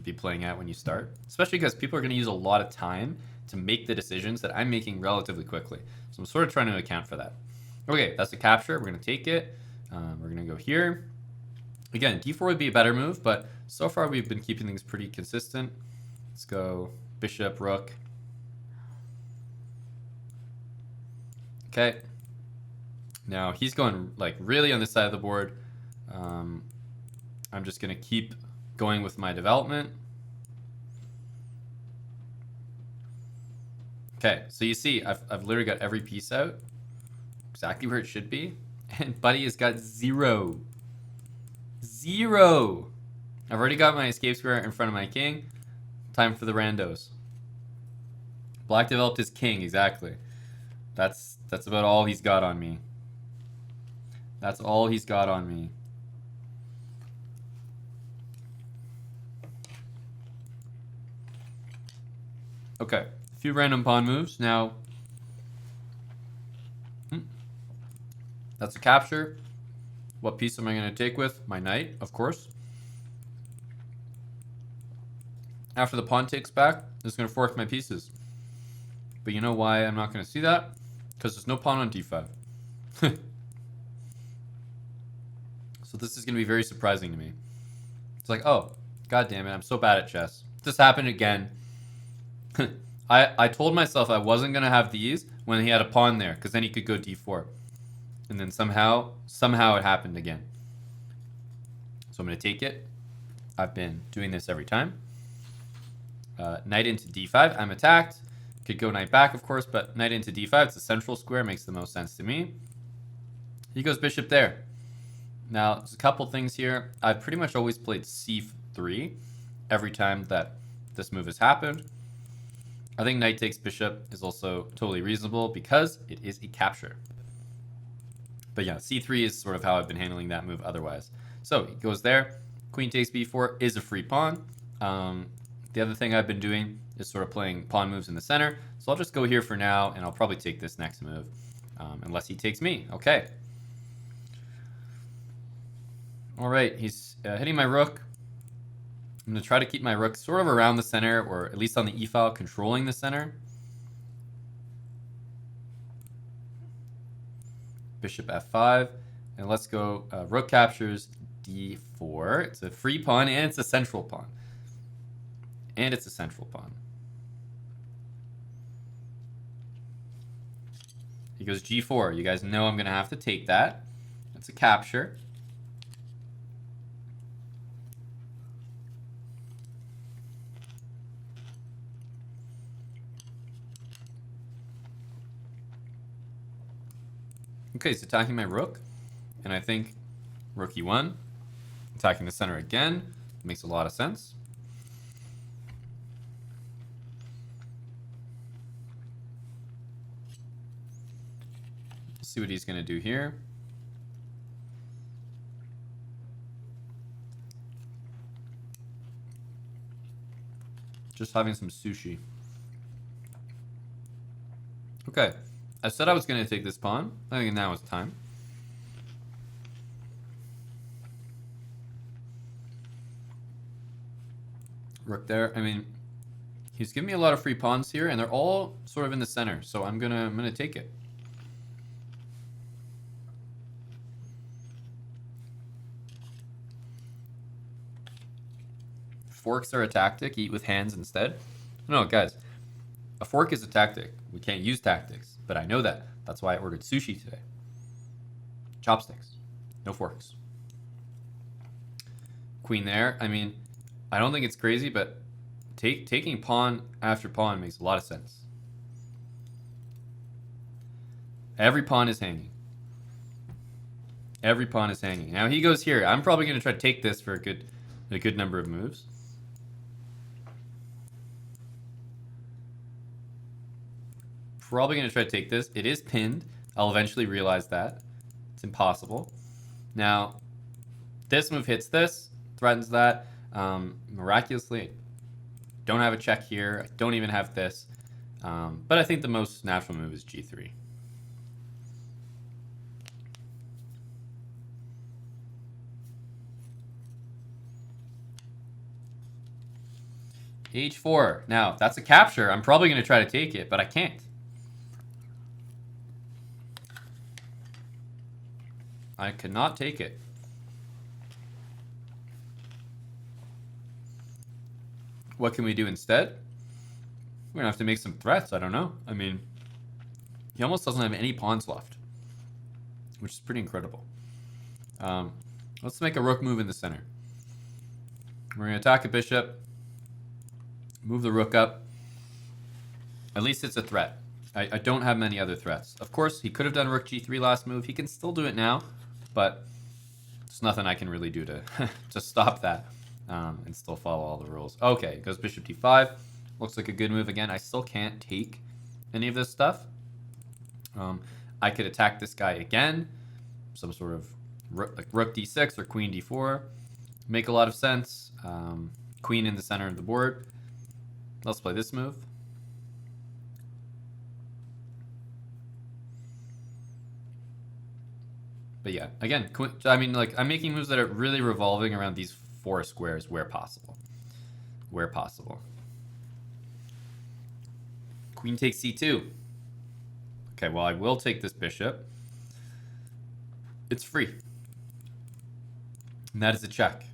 be playing at when you start. Especially because people are going to use a lot of time to make the decisions that I'm making relatively quickly. So I'm sort of trying to account for that. Okay, that's the capture. We're going to take it. We're going to go here. Again, d4 would be a better move, but so far we've been keeping things pretty consistent. Let's go bishop, rook. Okay. Now he's going like really on this side of the board. I'm just going to keep going with my development. Okay, so you see, I've literally got every piece out exactly where it should be, and Buddy has got 0. 0. I've already got my escape square in front of my king. Time for the randos. Black developed his king, exactly. That's about all he's got on me. That's all he's got on me. Okay, a few random pawn moves. Now, that's a capture. What piece am I going to take with? My knight, of course. After the pawn takes back, it's going to fork my pieces. But you know why I'm not going to see that? Because there's no pawn on d5. So this is going to be very surprising to me. It's like, oh, god damn it, I'm so bad at chess. This happened again. I told myself I wasn't going to have these when he had a pawn there, because then he could go d4. And then somehow it happened again. So I'm going to take it. I've been doing this every time. Knight into d5. I'm attacked. Could go knight back, of course, but knight into d5. It's a central square. Makes the most sense to me. He goes bishop there. Now, there's a couple things here. I've pretty much always played c3 every time that this move has happened. I think knight takes bishop is also totally reasonable because it is a capture. But yeah, c3 is sort of how I've been handling that move otherwise. So he goes there. Queen takes b4 is a free pawn. The other thing I've been doing is sort of playing pawn moves in the center. So I'll just go here for now, and I'll probably take this next move, unless he takes me. Okay. All right, he's hitting my rook. I'm going to try to keep my rook sort of around the center, or at least on the e-file, controlling the center. Bishop f5, and let's go rook captures d4. It's a free pawn, and it's a central pawn. And it's a central pawn. He goes g4. You guys know I'm going to have to take that. That's a capture. Okay, he's attacking my rook, and I think rook e1, attacking the center again, makes a lot of sense. Let's see what he's going to do here. Just having some sushi. Okay. I said I was going to take this pawn. I think now is time. Rook there. I mean, he's giving me a lot of free pawns here, and they're all sort of in the center. So I'm gonna take it. Forks are a tactic. Eat with hands instead. No, guys. A fork is a tactic. We can't use tactics, but I know that. That's why I ordered sushi today. Chopsticks. No forks. Queen there. I mean, I don't think it's crazy, but taking pawn after pawn makes a lot of sense. Every pawn is hanging. Every pawn is hanging. Now he goes here. I'm probably going to try to take this for a good number of moves. Probably going to try to take this. It is pinned. I'll eventually realize that. It's impossible. Now, this move hits this, threatens that. Miraculously, don't have a check here. I don't even have this. But I think the most natural move is g3. h4. Now, that's a capture. I'm probably going to try to take it, but I can't. I cannot take it. What can we do instead? We're going to have to make some threats. I don't know. I mean, he almost doesn't have any pawns left, which is pretty incredible. Let's make a rook move in the center. We're going to attack a bishop, move the rook up. At least it's a threat. I don't have many other threats. Of course, he could have done rook g3 last move. He can still do it now, but there's nothing I can really do to, to stop that and still follow all the rules. Okay, goes bishop d5. Looks like a good move again. I still can't take any of this stuff. I could attack this guy again. Some sort of like rook d6 or queen d4. Make a lot of sense. Queen in the center of the board. Let's play this move. But yeah, again, I mean, like, I'm making moves that are really revolving around these 4 squares where possible. Where possible. Queen takes c2. Okay, well, I will take this bishop. It's free. And that is a check.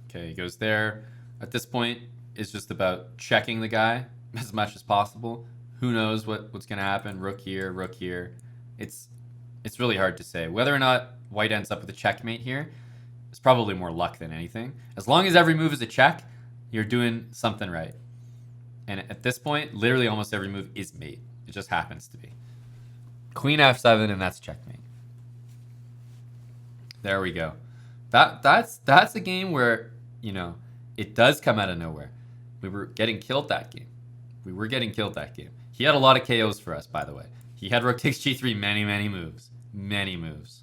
Okay, he goes there. At this point, it's just about checking the guy as much as possible. Who knows what's going to happen? Rook here, rook here. It's really hard to say. Whether or not white ends up with a checkmate here is probably more luck than anything. As long as every move is a check, you're doing something right. And at this point, literally almost every move is mate. It just happens to be. Queen f7, and that's checkmate. There we go. That's a game where, you know, it does come out of nowhere. We were getting killed that game. He had a lot of KOs for us, by the way. He had rook takes g3 many moves. Many moves.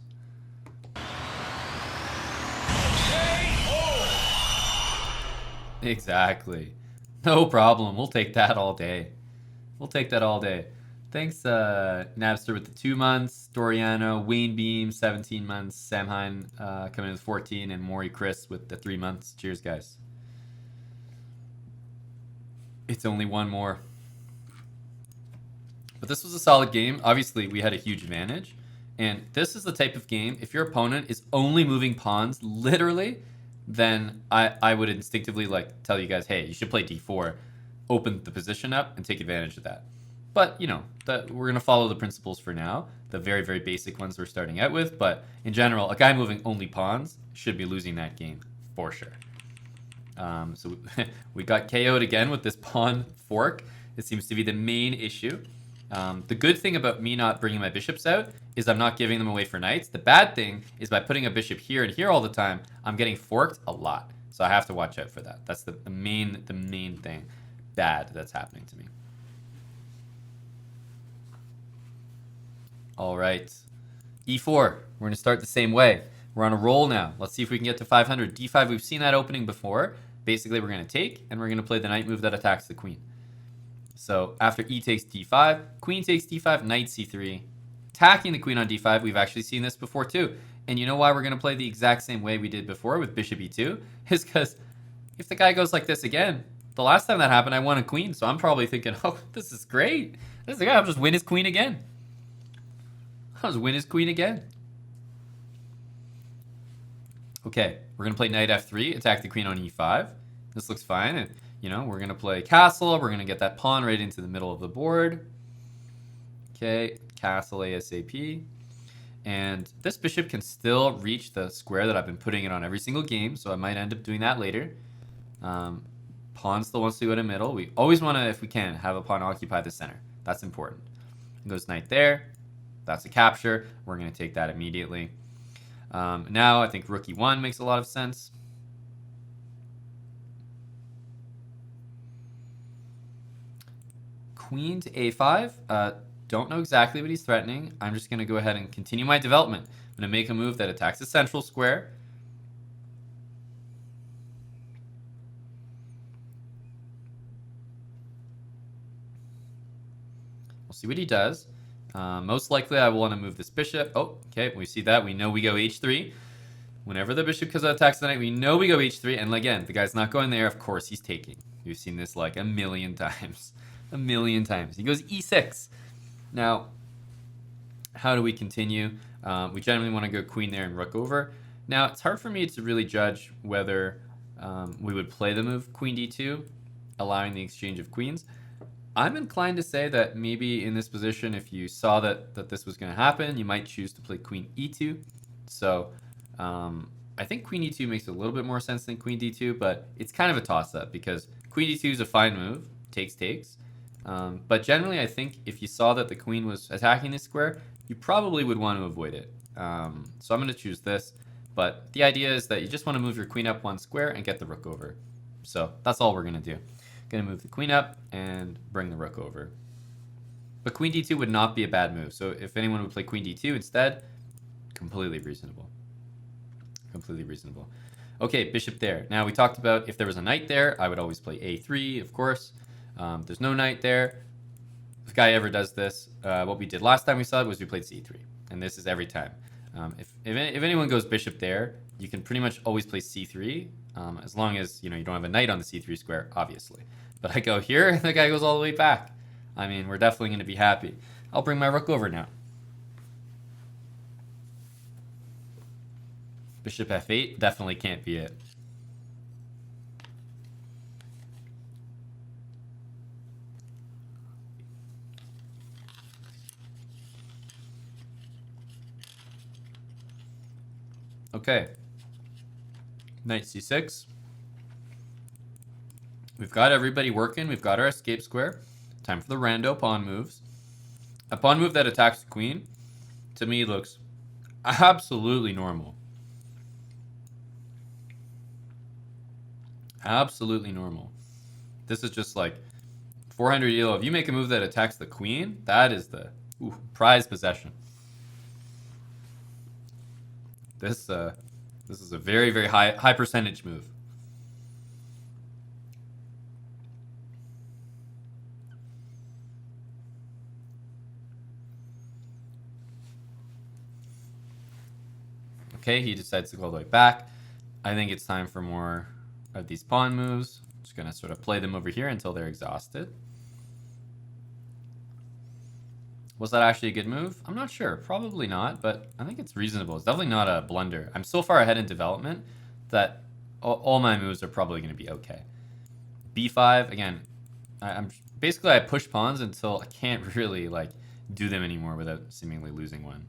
Exactly. No problem. We'll take that all day. Thanks, Napster with the 2 months, Doriano, Wayne Beam, 17 months, Sam Hine coming in with 14, and Maury Chris with the 3 months. Cheers, guys. It's only one more. But this was a solid game. Obviously, we had a huge advantage. And this is the type of game, if your opponent is only moving pawns, literally, then I would instinctively like tell you guys, hey, you should play d4, open the position up, and take advantage of that. But, you know, we're going to follow the principles for now, the very, very basic ones we're starting out with. But in general, a guy moving only pawns should be losing that game for sure. So we got KO'd again with this pawn fork. It seems to be the main issue. The good thing about me not bringing my bishops out is I'm not giving them away for knights. The bad thing is by putting a bishop here and here all the time, I'm getting forked a lot. So I have to watch out for that. That's the main thing bad that's happening to me. All right, e4. We're going to start the same way. We're on a roll now. Let's see if we can get to 500. d5, we've seen that opening before. Basically, we're going to take, and we're going to play the knight move that attacks the queen. So after e takes d5, queen takes d5, knight c3, attacking the queen on d5. We've actually seen this before too. And you know why we're going to play the exact same way we did before with bishop e2? Is because if the guy goes like this again, the last time that happened, I won a queen. So I'm probably thinking, oh, this is great. This is the guy, I'll just win his queen again. Okay, we're going to play knight f3, attack the queen on e5. This looks fine. And, you know, we're going to play castle. We're going to get that pawn right into the middle of the board. Okay, castle ASAP. And this bishop can still reach the square that I've been putting it on every single game, so I might end up doing that later. Pawn still wants to go to middle. We always want to, if we can, have a pawn occupy the center. That's important. Goes knight there. That's a capture. We're going to take that immediately. Now I think rook e1 makes a lot of sense. Queen to a5. Don't know exactly what he's threatening. I'm just going to go ahead and continue my development. I'm going to make a move that attacks the central square. We'll see what he does. Most likely I will want to move this bishop. Oh, okay, we see that. We know we go h3. Whenever the bishop attacks the knight, we know we go h3. And again, the guy's not going there. Of course, he's taking. We've seen this like a million times. A million times. He goes e6. Now, how do we continue? We generally want to go queen there and rook over. Now, it's hard for me to really judge whether we would play the move queen d2, allowing the exchange of queens. I'm inclined to say that maybe in this position, if you saw that this was going to happen, you might choose to play queen e2. So I think queen e2 makes a little bit more sense than queen d2, but it's kind of a toss-up because queen d2 is a fine move, takes. But generally, I think if you saw that the queen was attacking this square, you probably would want to avoid it. So I'm going to choose this. But the idea is that you just want to move your queen up one square and get the rook over. So that's all we're going to do. Going to move the queen up and bring the rook over. But queen d2 would not be a bad move. So if anyone would play queen d2 instead, completely reasonable. Completely reasonable. Okay, bishop there. Now we talked about if there was a knight there, I would always play a3, of course. There's no knight there. If the guy ever does this, what we did last time we saw it was we played c3. And this is every time. If anyone goes bishop there, you can pretty much always play c3, as long as you don't have a knight on the c3 square, obviously. But I go here, and the guy goes all the way back. I mean, we're definitely going to be happy. I'll bring my rook over now. Bishop f8 definitely can't be it. Okay. Knight c6. We've got everybody working. We've got our escape square. Time for the rando pawn moves. A pawn move that attacks the queen, to me, looks absolutely normal. Absolutely normal. This is just like 400 ELO. If you make a move that attacks the queen, that is the prized possession. This is a very, very high percentage move. Okay, he decides to go all the way back. I think it's time for more of these pawn moves. Just gonna sort of play them over here until they're exhausted. Was that actually a good move? I'm not sure. Probably not, but I think it's reasonable. It's definitely not a blunder. I'm so far ahead in development that all my moves are probably going to be okay. B5, again, I'm basically I push pawns until I can't really like do them anymore without seemingly losing one.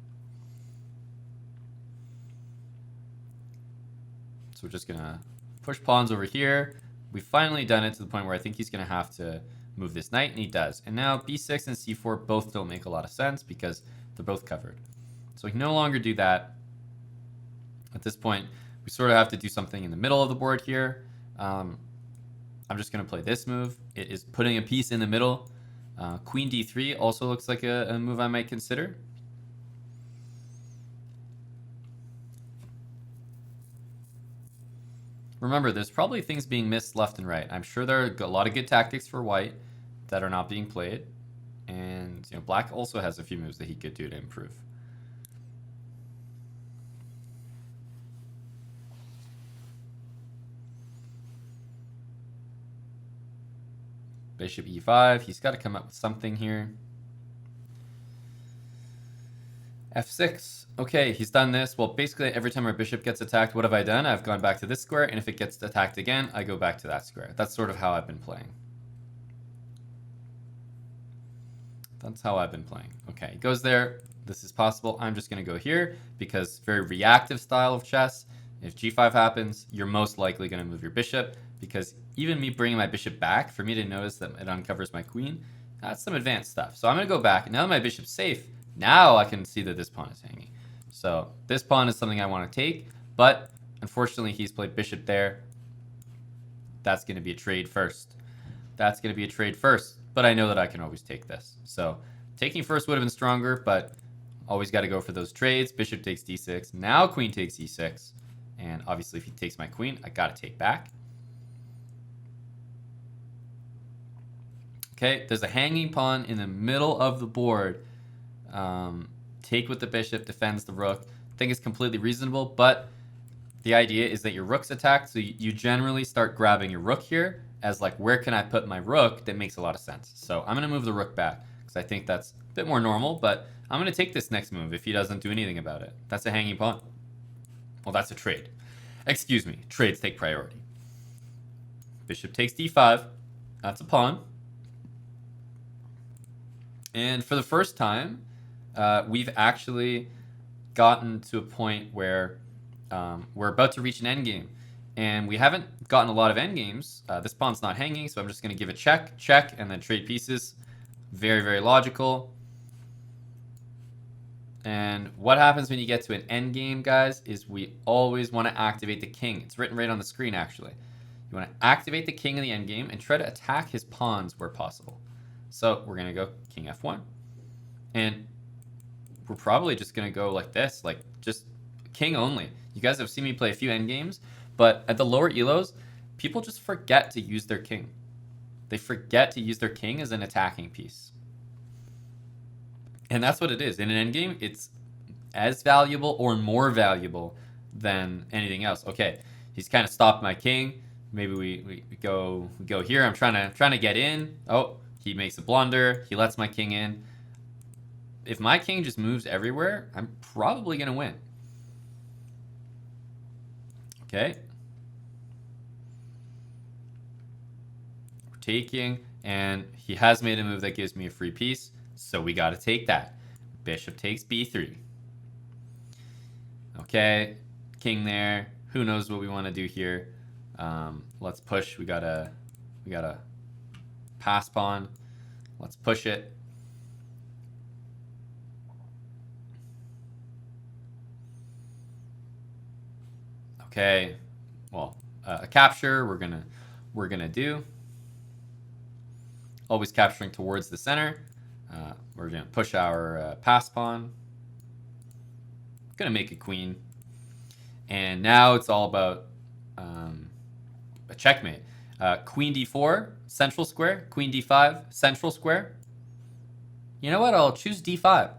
So we're just gonna push pawns over here. We've finally done it to the point where I think he's gonna have to move this knight, and he does. And now b6 and c4 both don't make a lot of sense because they're both covered. So we can no longer do that. At this point, we sort of have to do something in the middle of the board here. I'm just going to play this move. It is putting a piece in the middle. Queen d3 also looks like a move I might consider. Remember, there's probably things being missed left and right. I'm sure there are a lot of good tactics for white that are not being played. And black also has a few moves that he could do to improve. Bishop e5. He's got to come up with something here. f6. Okay, he's done this. Well, basically every time our bishop gets attacked, what have I done? I've gone back to this square, and if it gets attacked again, I go back to that square. That's sort of how I've been playing. That's how I've been playing. Okay, he goes there. This is possible. I'm just going to go here because very reactive style of chess. If g5 happens, you're most likely going to move your bishop because even me bringing my bishop back, for me to notice that it uncovers my queen, that's some advanced stuff. So I'm going to go back. Now that my bishop's safe, now I can see that this pawn is hanging. So this pawn is something I want to take, but unfortunately he's played bishop there. That's going to be a trade first. That's going to be a trade first, but I know that I can always take this. So taking first would have been stronger, but always got to go for those trades. Bishop takes d6. Now queen takes e6. And obviously if he takes my queen, I got to take back. Okay, there's a hanging pawn in the middle of the board. Take with the bishop, defends the rook. I think it's completely reasonable, but the idea is that your rook's attacked, so you generally start grabbing your rook here as like, where can I put my rook? That makes a lot of sense. So I'm going to move the rook back because I think that's a bit more normal, but I'm going to take this next move if he doesn't do anything about it. That's a hanging pawn. Well, that's a trade. Excuse me, trades take priority. Bishop takes d5. That's a pawn. And for the first time, we've actually gotten to a point where we're about to reach an endgame. And we haven't gotten a lot of endgames. This pawn's not hanging, so I'm just going to give it check, check, and then trade pieces. Very, very logical. And what happens when you get to an endgame, guys, is we always want to activate the king. It's written right on the screen, actually. You want to activate the king in the endgame and try to attack his pawns where possible. So we're going to go king f1. And we're probably just going to go like this, like just king only. You guys have seen me play a few endgames, but at the lower elos, people just forget to use their king. They forget to use their king as an attacking piece. And that's what it is. In an endgame, it's as valuable or more valuable than anything else. Okay, he's kind of stopped my king. Maybe we go here. I'm trying to get in. Oh, he makes a blunder. He lets my king in. If my king just moves everywhere, I'm probably going to win. Okay. We're taking, and he has made a move that gives me a free piece, so we got to take that. Bishop takes b3. Okay, king there. Who knows what we want to do here? Let's push. We gotta pass pawn. Let's push it. Okay, well, a capture. We're gonna we're going to do. Always capturing towards the center. We're going to push our pass pawn. Going to make a queen. And now it's all about a checkmate. Queen d4, central square. Queen d5, central square. You know what? I'll choose d5.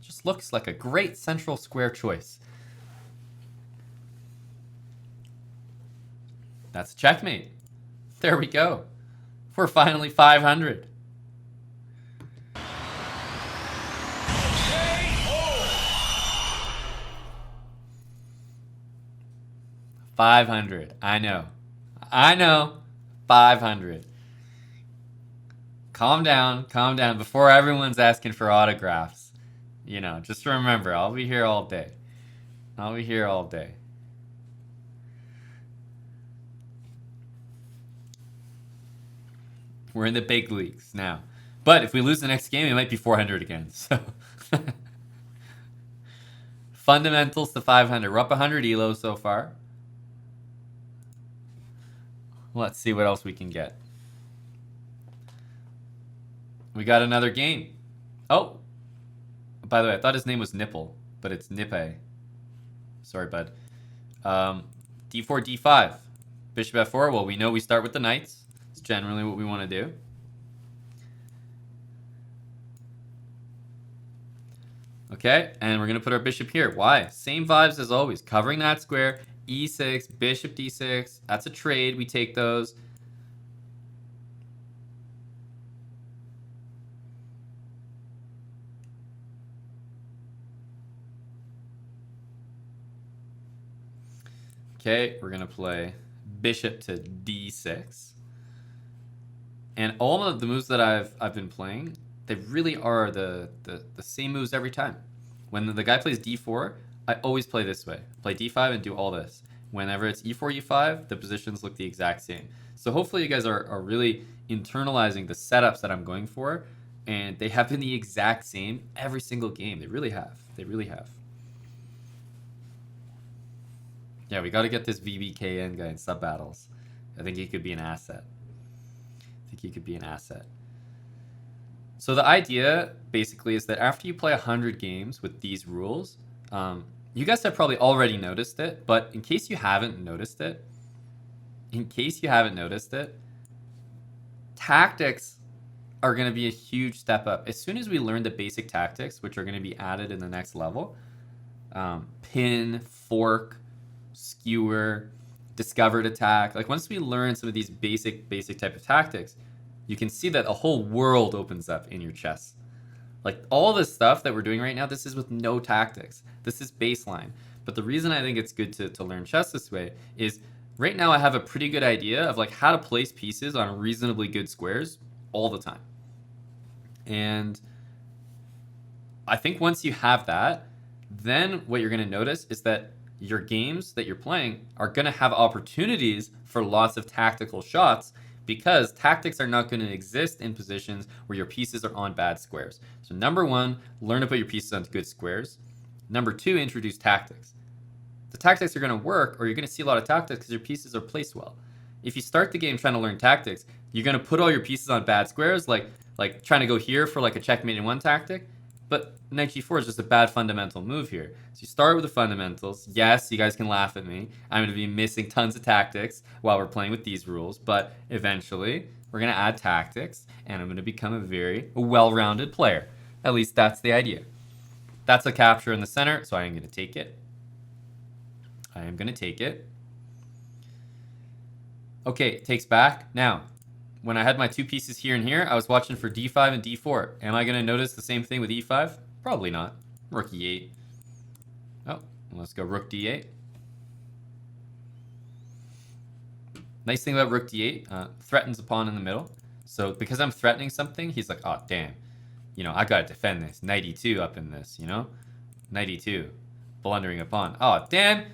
Just looks like a great central square choice. That's a checkmate. There we go. We're finally 500. $500. I know. 500. Calm down. Before everyone's asking for autographs. You know, just remember, I'll be here all day. We're in the big leagues now. But if we lose the next game, it might be 400 again. So fundamentals to 500. We're up 100 ELO so far. Let's see what else we can get. We got another game. Oh, by the way, I thought his name was Nipple, but it's Nippe. Sorry, bud. D4, D5. Bishop F4. Well, we know we start with the knights. It's generally what we want to do. Okay, and we're going to put our bishop here. Why? Same vibes as always. Covering that square. E6, bishop D6. That's a trade. We take those. Okay, we're going to play bishop to D6. And all of the moves that I've been playing, they really are the same moves every time. When the guy plays D4, I always play this way. Play D5 and do all this. Whenever it's E4, E5, the positions look the exact same. So hopefully you guys are really internalizing the setups that I'm going for, and they have been the exact same every single game. They really have. Yeah, we got to get this VBKN guy in sub battles. I think he could be an asset. So the idea basically is that after you play 100 games with these rules, you guys have probably already noticed it, but in case you haven't noticed it, tactics are going to be a huge step up. As soon as we learn the basic tactics, which are going to be added in the next level, pin, fork, skewer, discovered attack. Like once we learn some of these basic type of tactics, you can see that a whole world opens up in your chess. Like all this stuff that we're doing right now, this is with no tactics. This is baseline. But the reason I think it's good to learn chess this way is right now I have a pretty good idea of like how to place pieces on reasonably good squares all the time. And I think once you have that, then what you're going to notice is that your games that you're playing are going to have opportunities for lots of tactical shots, because tactics are not going to exist in positions where your pieces are on bad squares. So number one, learn to put your pieces on good squares. Number two, introduce tactics. The tactics are going to work, or you're going to see a lot of tactics because your pieces are placed well. If you start the game trying to learn tactics, you're going to put all your pieces on bad squares, like trying to go here for like a checkmate in one tactic. But knight g4 is just a bad fundamental move here. So you start with the fundamentals. Yes, you guys can laugh at me. I'm going to be missing tons of tactics while we're playing with these rules. But eventually, we're going to add tactics, and I'm going to become a very well-rounded player. At least that's the idea. That's a capture in the center, so I am going to take it. Okay, takes back. Now, when I had my two pieces here and here, I was watching for d5 and d4. Am I going to notice the same thing with e5? Probably not. Rook e8. Oh, let's go rook d8. Nice thing about rook d8, threatens a pawn in the middle. So because I'm threatening something, he's like, oh, damn. You know, I got to defend this. Knight e2 up in this, you know? Knight e2. Blundering a pawn. Oh, damn.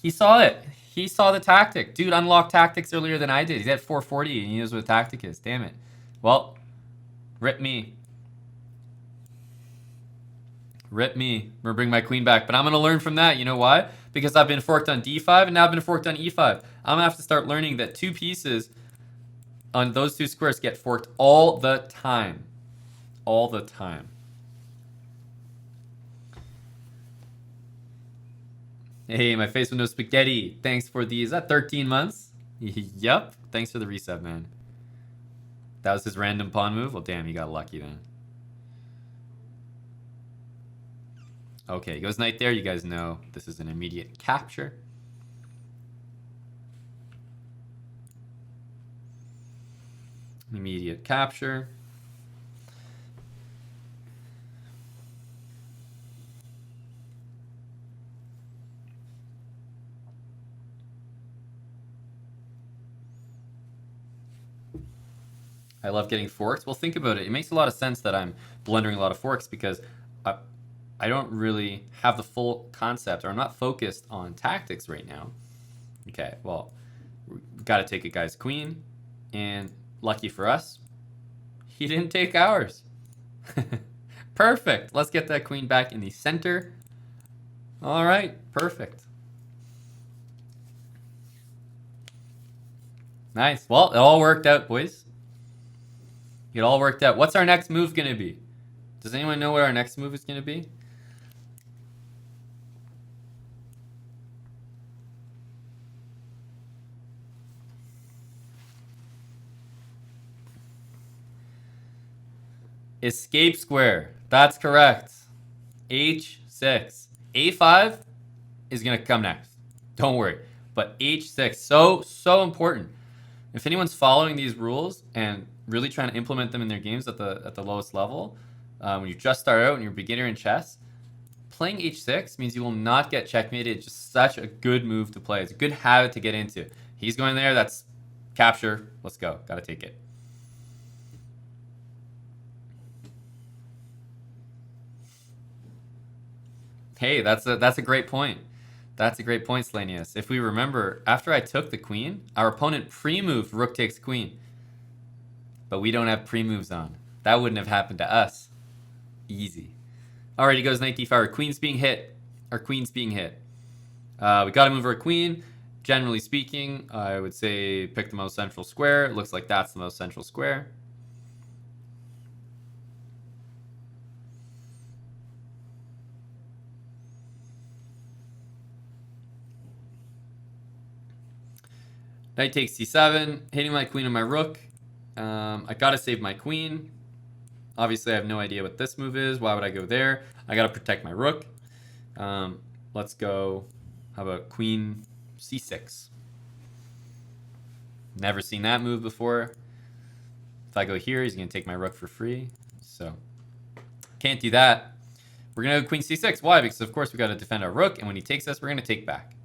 He saw it. He saw the tactic. Dude unlocked tactics earlier than I did. He's at 440 and he knows what a tactic is. Damn it. Well, rip me. Rip me. I'm gonna bring my queen back, but I'm gonna learn from that. You know why? Because I've been forked on d5 and now I've been forked on e5. I'm gonna have to start learning that 2 pieces on those 2 squares get forked all the time. All the time. Hey, my face with no spaghetti. Thanks for the, is that 13 months? Yup. Thanks for the reset, man. That was his random pawn move? Well, damn, he got lucky then. Okay, he goes knight there. You guys know this is an immediate capture. Immediate capture. I love getting forks. Well, think about it. It makes a lot of sense that I'm blundering a lot of forks because I don't really have the full concept, or I'm not focused on tactics right now. Okay, well, we got to take a guy's queen, and lucky for us, he didn't take ours. Perfect. Let's get that queen back in the center. All right, perfect. Nice. Well, it all worked out, boys. It all worked out. What's our next move going to be? Does anyone know what our next move is going to be? Escape square. That's correct. H6. A5 is going to come next. Don't worry. But H6, so important. If anyone's following these rules and really trying to implement them in their games at the lowest level, when you just start out and you're a beginner in chess, playing H6 means you will not get checkmated. It's just such a good move to play. It's a good habit to get into. He's going there. That's capture. Let's go. Got to take it. Hey, that's a great point. That's a great point, Slanius. If we remember, after I took the queen, our opponent pre-moved rook takes queen. But we don't have pre-moves on. That wouldn't have happened to us. Easy. Alright, he goes knight d5. Our queen's being hit. Our queen's being hit. We got to move our queen. Generally speaking, I would say pick the most central square. It looks like that's the most central square. Knight takes c7, hitting my queen and my rook. I gotta save my queen. Obviously, I have no idea what this move is. Why would I go there? I gotta protect my rook. Let's go. How about queen c6? Never seen that move before. If I go here, he's gonna take my rook for free. So, can't do that. We're gonna go queen c6. Why? Because of course we gotta defend our rook, and when he takes us, we're gonna take back.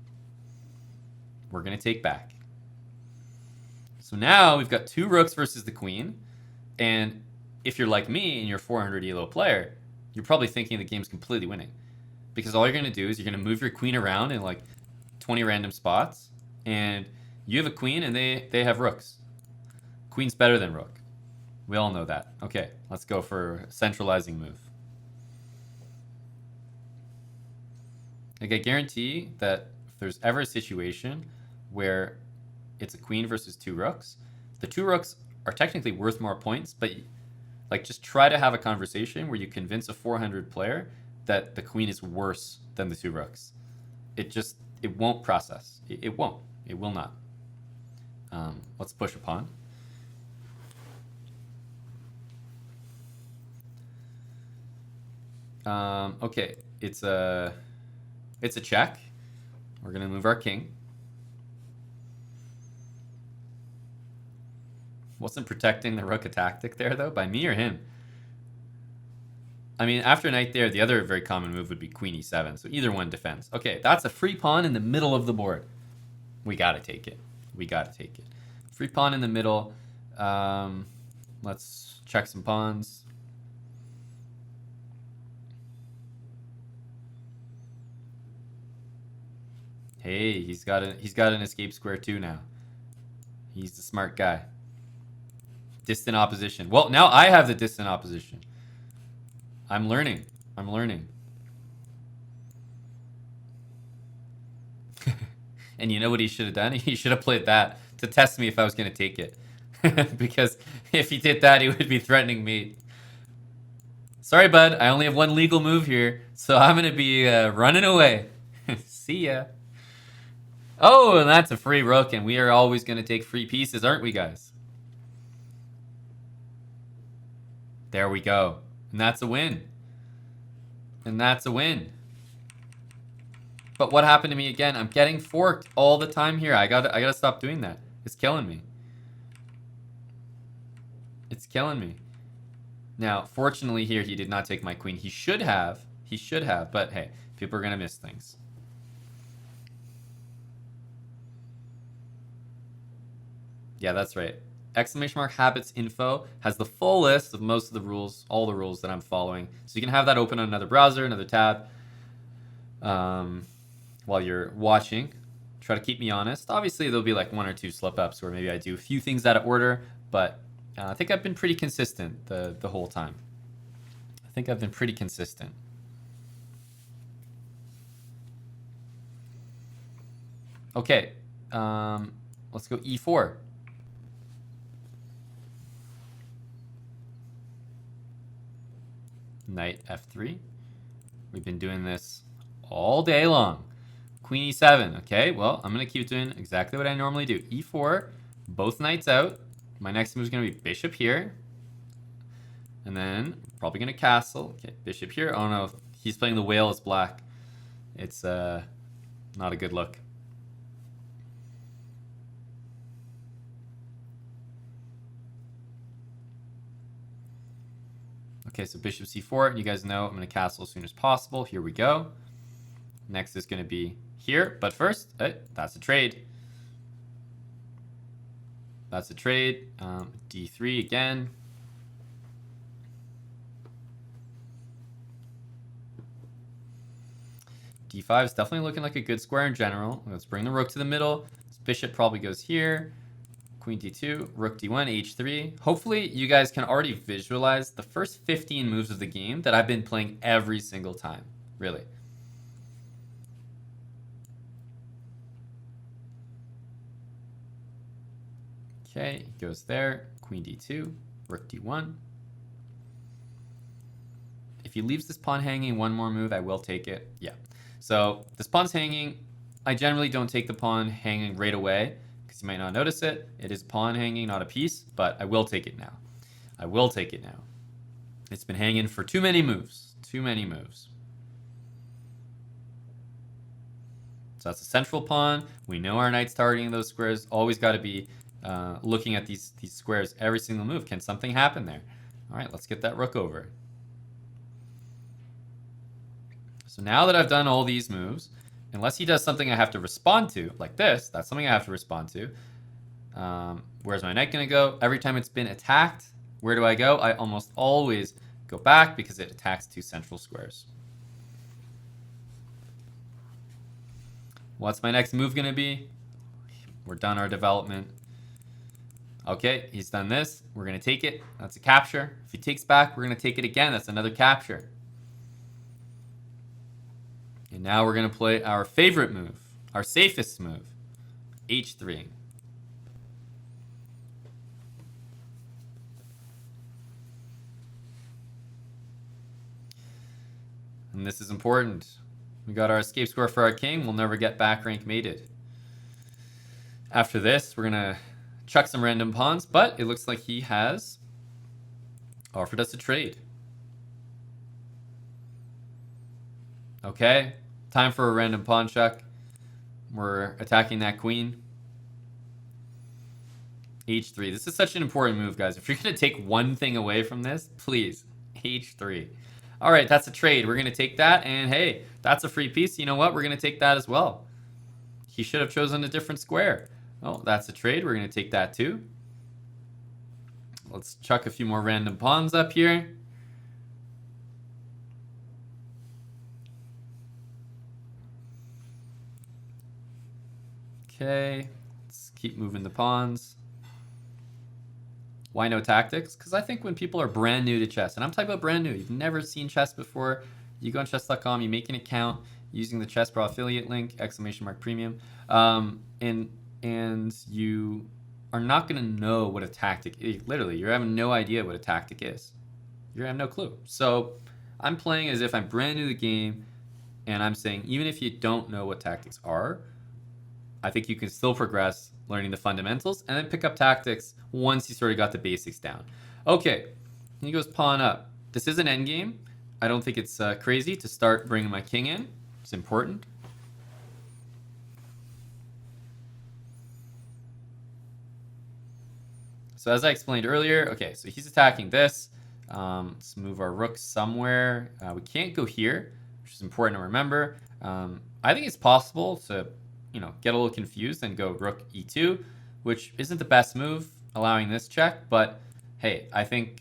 We're gonna take back. So now we've got 2 rooks versus the queen, and if you're like me and you're a 400 ELO player, you're probably thinking the game's completely winning. Because all you're going to do is you're going to move your queen around in like 20 random spots, and you have a queen and they have rooks. Queen's better than rook. We all know that. Okay, let's go for a centralizing move. Like, I guarantee that if there's ever a situation where it's a queen versus 2 rooks, the 2 rooks are technically worth more points, but like, just try to have a conversation where you convince a 400 player that the queen is worse than the 2 rooks. It won't process. It won't. It will not. Let's push a pawn. Okay, it's a check. We're gonna move our king. Wasn't protecting the rook a tactic there, though? By me or him? I mean, after knight there, the other very common move would be queen e7, so either one defends. Okay, that's a free pawn in the middle of the board. We gotta take it. We gotta take it. Free pawn in the middle. Let's check some pawns. Hey, he's got an escape square too now. He's the smart guy. Distant opposition. Well, now I have the distant opposition. I'm learning. I'm learning. And you know what he should have done? He should have played that to test me if I was going to take it. Because if he did that, he would be threatening me. Sorry, bud. I only have one legal move here, so I'm going to be running away. See ya. Oh, and that's a free rook, and we are always going to take free pieces, aren't we, guys? There we go. And that's a win. And that's a win. But what happened to me again? I'm getting forked all the time here. I gotta stop doing that. It's killing me. It's killing me. Now, fortunately here, he did not take my queen. He should have. He should have. But hey, people are gonna miss things. Yeah, that's right. Exclamation mark habits info has the full list of most of the rules, all the rules that I'm following. So you can have that open on another browser, another tab. While you're watching, try to keep me honest. Obviously, there'll be like one or two slip-ups where maybe I do a few things out of order, but I think I've been pretty consistent the whole time. I think I've been pretty consistent. Okay, let's go e4. Knight f3. We've been doing this all day long. Queen e7. Okay, well, I'm going to keep doing exactly what I normally do. e4, both knights out. My next move is going to be bishop here. And then probably going to castle. Okay, bishop here. Oh no, he's playing the whale as black. It's not a good look. Okay, so bishop c4. You guys know I'm going to castle as soon as possible. Here we go. Next is going to be here, but first, that's a trade. That's a trade. d3 again. d5 is definitely looking like a good square in general. Let's bring the rook to the middle. This bishop probably goes here. Queen d2, rook d1, h3. Hopefully you guys can already visualize the first 15 moves of the game that I've been playing every single time, really. Okay, he goes there, queen d2, rook d1. If he leaves this pawn hanging one more move, I will take it. Yeah. So this pawn's hanging. I generally don't take the pawn hanging right away because you might not notice it. It is a pawn hanging, not a piece, but I will take it now. I will take it now. It's been hanging for too many moves. Too many moves. So that's a central pawn. We know our knight's targeting those squares. Always got to be looking at these squares every single move. Can something happen there? All right, let's get that rook over. So now that I've done all these moves, unless he does something I have to respond to, like this, that's something I have to respond to. Where's my knight going to go? Every time it's been attacked, where do I go? I almost always go back because it attacks two central squares. What's my next move going to be? We're done our development. Okay, he's done this. We're going to take it. That's a capture. If he takes back, we're going to take it again. That's another capture. And now we're going to play our favorite move, our safest move, h3. And this is important. We got our escape score for our king. We'll never get back rank mated. After this, we're going to chuck some random pawns, but it looks like he has offered us a trade. Okay, time for a random pawn chuck. We're attacking that queen. h3. This is such an important move, guys. If you're going to take one thing away from this, please, h3. All right, that's a trade. We're going to take that, and hey, that's a free piece. You know what? We're going to take that as well. He should have chosen a different square. Oh, that's a trade. We're going to take that too. Let's chuck a few more random pawns up here. Okay, let's keep moving the pawns. Why no tactics? Because I think when people are brand new to chess, and I'm talking about brand new, you've never seen chess before, you go on chess.com, you make an account, using the chessbrah affiliate link, !premium. And you are not going to know what a tactic is. Literally, you're having no idea what a tactic is. You're going to have no clue. So I'm playing as if I'm brand new to the game, and I'm saying, even if you don't know what tactics are, I think you can still progress learning the fundamentals and then pick up tactics once you sort of got the basics down. Okay, he goes pawn up. This is an endgame. I don't think it's crazy to start bringing my king in. It's important. So as I explained earlier, okay, so he's attacking this. Let's move our rook somewhere. We can't go here, which is important to remember. I think it's possible to, get a little confused and go rook e2, which isn't the best move, allowing this check. But hey, I think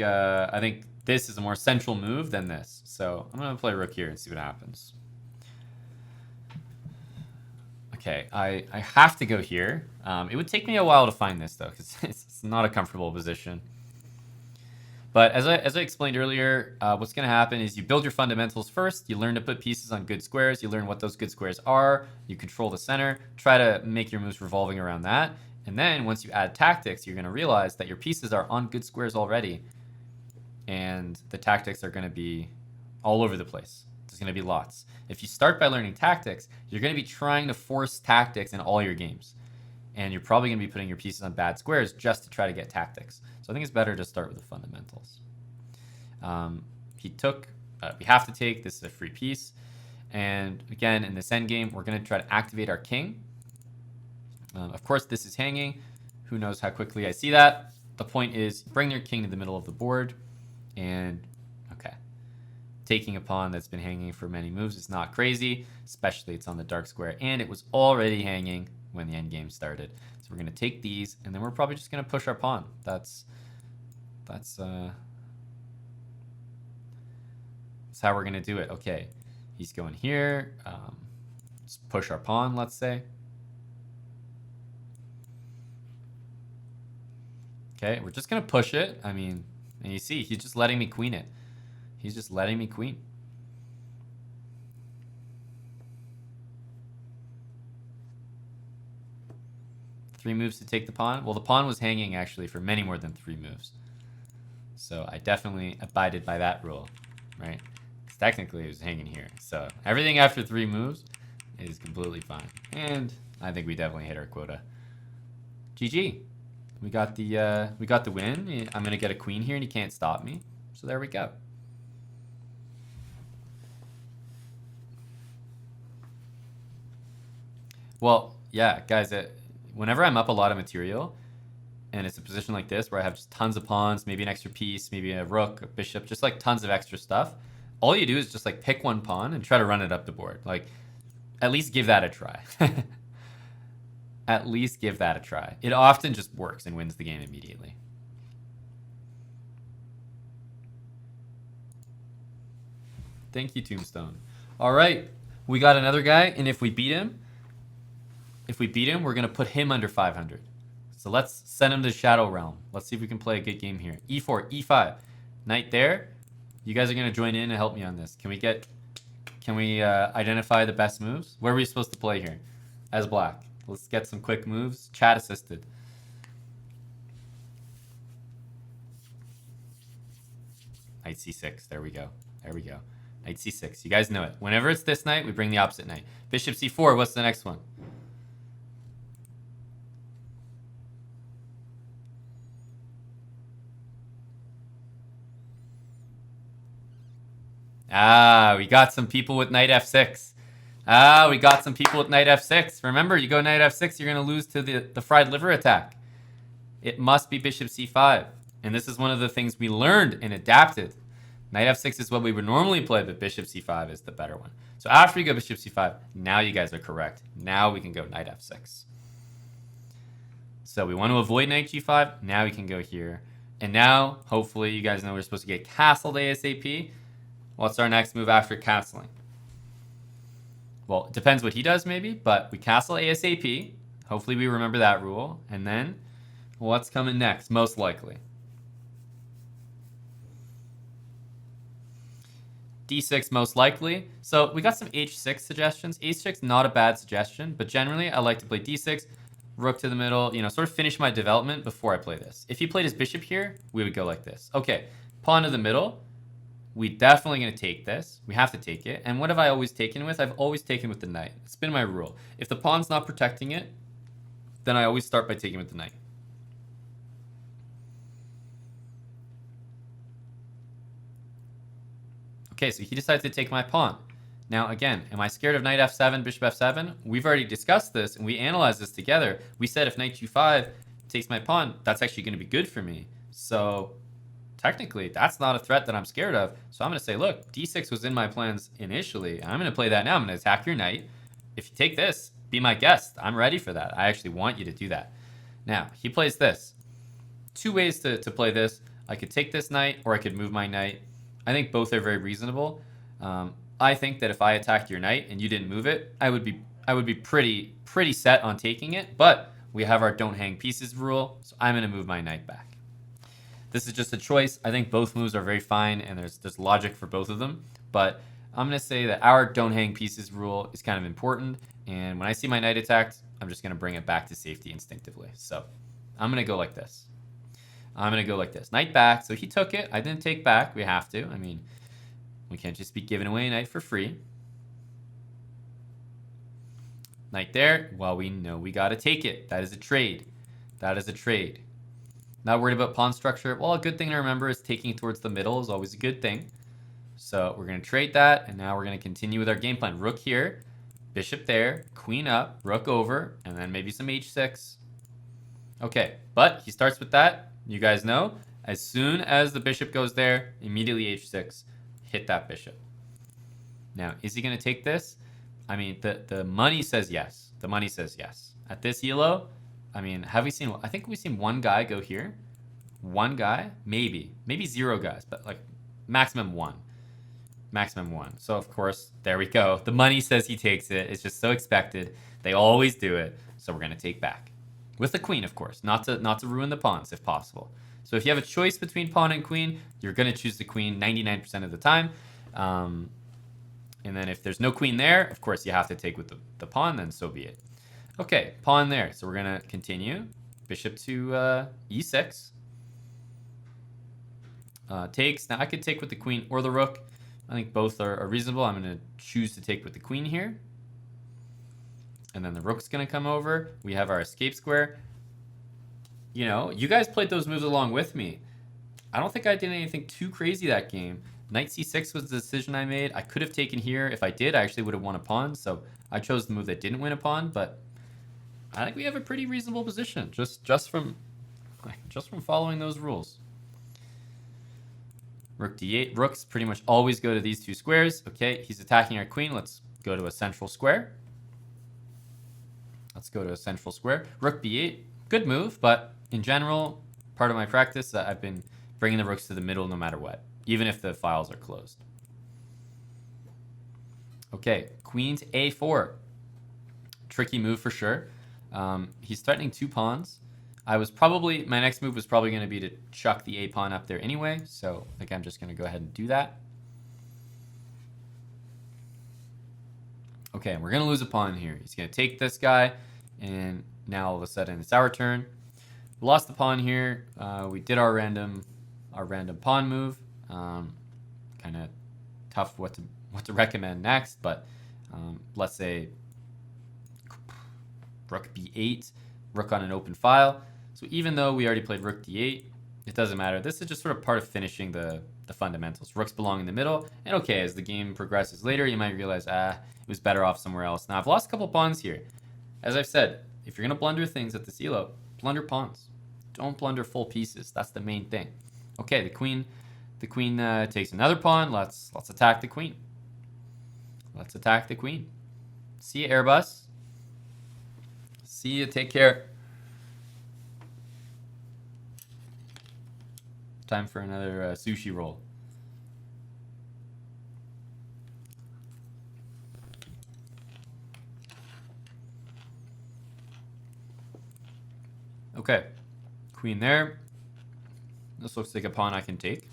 this is a more central move than this. So I'm gonna play rook here and see what happens. Okay, I have to go here. It would take me a while to find this though, because it's not a comfortable position. But as I explained earlier, what's going to happen is you build your fundamentals first. You learn to put pieces on good squares. You learn what those good squares are. You control the center. Try to make your moves revolving around that. And then once you add tactics, you're going to realize that your pieces are on good squares already. And the tactics are going to be all over the place. There's going to be lots. If you start by learning tactics, you're going to be trying to force tactics in all your games. And you're probably going to be putting your pieces on bad squares just to try to get tactics. So I think it's better to start with the fundamentals. He took, we have to take, this is a free piece. And again, in this endgame, we're going to try to activate our king. Of course, this is hanging. Who knows how quickly I see that. The point is, bring your king to the middle of the board. And, okay. Taking a pawn that's been hanging for many moves is not crazy, especially it's on the dark square. And it was already hanging when the endgame started. So we're going to take these, and then we're probably just going to push our pawn. That's how we're going to do it. Okay, he's going here. Let's push our pawn, let's say. Okay, we're just going to push it. I mean, and you see, he's just letting me queen it. He's just letting me queen. Three moves to take the pawn. Well, the pawn was hanging actually for many more than 3 moves. So I definitely abided by that rule, right? Because technically it was hanging here. So everything after 3 moves is completely fine. And I think we definitely hit our quota. GG. We got the win. I'm gonna get a queen here and he can't stop me. So there we go. Well, yeah, guys, whenever I'm up a lot of material, and it's a position like this where I have just tons of pawns, maybe an extra piece, maybe a rook, a bishop, just like tons of extra stuff, all you do is just like pick one pawn and try to run it up the board. Like, at least give that a try. At least give that a try. It often just works and wins the game immediately. Thank you, Tombstone. All right, we got another guy, and if we beat him, we're going to put him under 500. So let's send him to Shadow Realm. Let's see if we can play a good game here. E4, E5, knight there. You guys are going to join in and help me on this. Can we identify the best moves? Where are we supposed to play here as black? Let's get some quick moves. Chat assisted. Knight C6. There we go. There we go. Knight C6. You guys know it. Whenever it's this knight, we bring the opposite knight. Bishop C4. What's the next one? Ah, we got some people with knight F6. Ah, we got some people with knight F6. Remember, you go knight F6, you're going to lose to the fried liver attack. It must be bishop C5. And this is one of the things we learned and adapted. Knight F6 is what we would normally play, but bishop C5 is the better one. So after you go bishop C5, now you guys are correct. Now we can go knight F6. So we want to avoid knight G5. Now we can go here. And now, hopefully, you guys know we're supposed to get castled ASAP. What's our next move after castling? Well, it depends what he does maybe, but we castle ASAP. Hopefully we remember that rule. And then, what's coming next? Most likely. D6 most likely. So we got some H6 suggestions. H6 not a bad suggestion, but generally I like to play D6, rook to the middle, you know, sort of finish my development before I play this. If he played his bishop here, we would go like this. Okay, pawn to the middle. We definitely going to take this. We have to take it. And what have I always taken with? I've always taken with the knight. It's been my rule. If the pawn's not protecting it, then I always start by taking with the knight. Okay, so he decides to take my pawn. Now, again, am I scared of knight f7, bishop f7? We've already discussed this, and we analyzed this together. We said if knight g5 takes my pawn, that's actually going to be good for me. So technically, that's not a threat that I'm scared of. So I'm going to say, look, d6 was in my plans initially. I'm going to play that now. I'm going to attack your knight. If you take this, be my guest. I'm ready for that. I actually want you to do that. Now, he plays this. Two ways to play this. I could take this knight, or I could move my knight. I think both are very reasonable. I think that if I attacked your knight and you didn't move it, I would be pretty set on taking it. But we have our don't hang pieces rule, so I'm going to move my knight back. This is just a choice. I think both moves are very fine, and there's logic for both of them. But I'm going to say that our don't hang pieces rule is kind of important. And when I see my knight attacked, I'm just going to bring it back to safety instinctively. So I'm going to go like this. I'm going to go like this. Knight back. So he took it. I didn't take back. We have to. I mean, we can't just be giving away a knight for free. Knight there. Well, we know we got to take it. That is a trade. That is a trade. Not worried about pawn structure. Well, a good thing to remember is taking towards the middle is always a good thing. So we're going to trade that, and now we're going to continue with our game plan. Rook here, bishop there, queen up, rook over, and then maybe some h6. Okay, but he starts with that. You guys know, as soon as the bishop goes there, immediately h6, hit that bishop. Now, is he going to take this? I mean, the money says yes. The money says yes. At this ELO, I mean, have we seen, I think we've seen one guy go here. One guy, maybe 0 guys, but like maximum one. Maximum one. So, of course, there we go. The money says he takes it. It's just so expected. They always do it. So we're going to take back. With the queen, of course, not to ruin the pawns if possible. So if you have a choice between pawn and queen, you're going to choose the queen 99% of the time. And then if there's no queen there, of course, you have to take with the pawn, then so be it. Okay, pawn there. So we're going to continue. Bishop to e6. Takes. Now I could take with the queen or the rook. I think both are reasonable. I'm going to choose to take with the queen here. And then the rook's going to come over. We have our escape square. You know, you guys played those moves along with me. I don't think I did anything too crazy that game. Knight c6 was the decision I made. I could have taken here. If I did, I actually would have won a pawn. So I chose the move that didn't win a pawn. But I think we have a pretty reasonable position just from following those rules. Rook d8. Rooks pretty much always go to these two squares. Okay, he's attacking our queen. Let's go to a central square. Let's go to a central square. Rook b8. Good move, but in general, part of my practice, I've been bringing the rooks to the middle no matter what, even if the files are closed. Okay, queen to a4. Tricky move for sure. He's threatening 2 pawns. My next move was probably going to be to chuck the a pawn up there anyway. So I think I'm just going to go ahead and do that. Okay, we're going to lose a pawn here. He's going to take this guy, and now all of a sudden it's our turn. We lost the pawn here. We did our random pawn move. Kind of tough what to recommend next, but let's say rook b8, rook on an open file. So even though we already played rook d8, it doesn't matter. This is just sort of part of finishing the fundamentals. Rooks belong in the middle, and okay, as the game progresses later, you might realize, it was better off somewhere else. Now, I've lost a couple pawns here. As I've said, if you're going to blunder things at this ELO, blunder pawns. Don't blunder full pieces. That's the main thing. Okay, the queen takes another pawn. Let's attack the queen. Let's attack the queen. See you, Airbus. See you. Take care. Time for another sushi roll. Okay, queen there. This looks like a pawn I can take.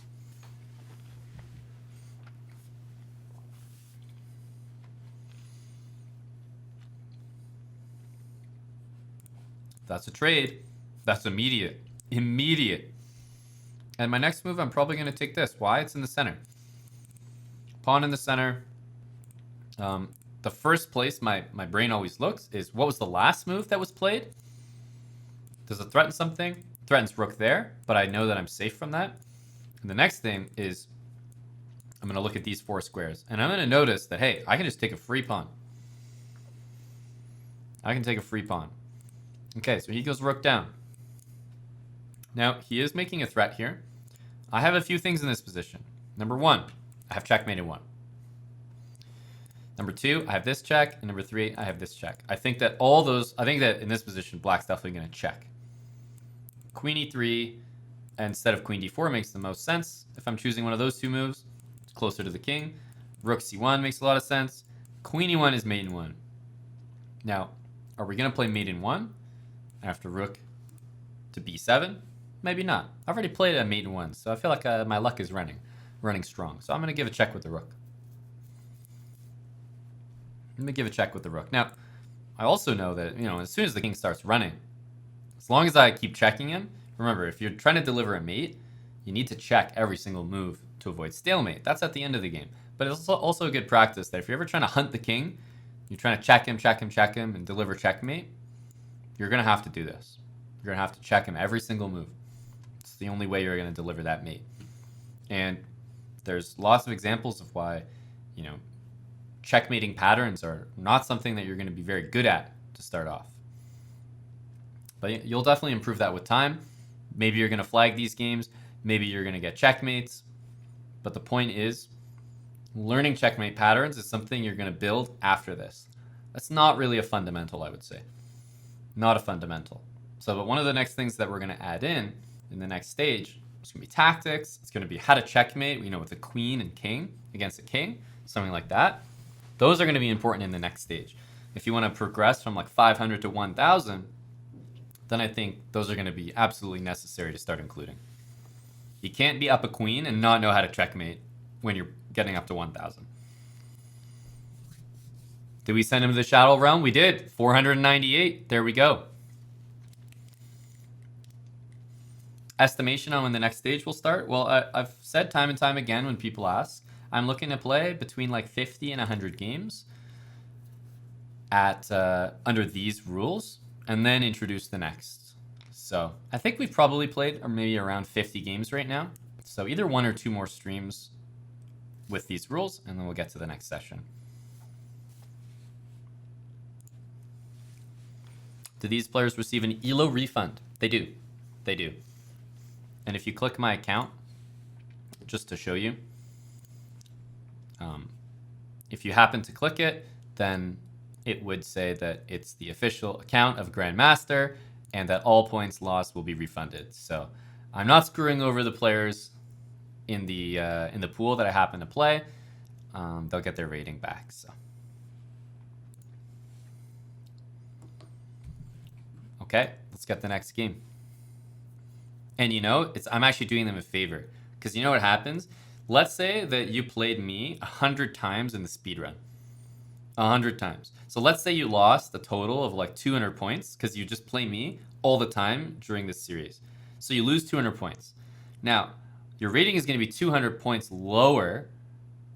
That's a trade. That's immediate. Immediate. And my next move, I'm probably going to take this. Why? It's in the center. Pawn in the center. The first place my brain always looks is, what was the last move that was played? Does it threaten something? Threatens rook there, but I know that I'm safe from that. And the next thing is, I'm going to look at these 4 squares. And I'm going to notice that, hey, I can just take a free pawn. I can take a free pawn. Okay, so he goes rook down. Now, he is making a threat here. I have a few things in this position. Number 1, I have checkmated 1. Number 2, I have this check. And number 3, I have this check. I think that in this position, black's definitely going to check. Queen e3 instead of queen d4 makes the most sense. If I'm choosing one of those 2 moves, it's closer to the king. Rook c1 makes a lot of sense. Queen e1 is mate in 1. Now, are we going to play mate in 1 after rook to b7? Maybe not. I've already played a mate in 1, so I feel like my luck is running strong. So I'm going to give a check with the rook. Let me give a check with the rook. Now, I also know that, as soon as the king starts running, as long as I keep checking him, remember, if you're trying to deliver a mate, you need to check every single move to avoid stalemate. That's at the end of the game. But it's also a good practice that if you're ever trying to hunt the king, you're trying to check him, and deliver checkmate, you're going to have to do this. You're going to have to check him every single move. It's the only way you're going to deliver that mate. And there's lots of examples of why, checkmating patterns are not something that you're going to be very good at to start off. But you'll definitely improve that with time. Maybe you're going to flag these games. Maybe you're going to get checkmates. But the point is, learning checkmate patterns is something you're going to build after this. That's not really a fundamental, I would say. Not a fundamental. But one of the next things that we're going to add in the next stage is going to be tactics. It's going to be how to checkmate, with a queen and king against a king, something like that. Those are going to be important in the next stage. If you want to progress from like 500 to 1,000, then I think those are going to be absolutely necessary to start including. You can't be up a queen and not know how to checkmate when you're getting up to 1,000. Did we send him to the Shadow Realm? We did. 498. There we go. Estimation on when the next stage will start? Well, I've said time and time again when people ask, I'm looking to play between like 50 and 100 games at under these rules, and then introduce the next. So I think we've probably played maybe around 50 games right now. So either 1 or 2 more streams with these rules, and then we'll get to the next session. Do these players receive an ELO refund? They do. They do. And if you click my account, just to show you, if you happen to click it, then it would say that it's the official account of Grandmaster and that all points lost will be refunded. So I'm not screwing over the players in the pool that I happen to play. They'll get their rating back. So okay, let's get the next game. And I'm actually doing them a favor, because you know what happens? Let's say that you played me 100 times in the speedrun. 100 times. So let's say you lost a total of like 200 points because you just play me all the time during this series. So you lose 200 points. Now, your rating is going to be 200 points lower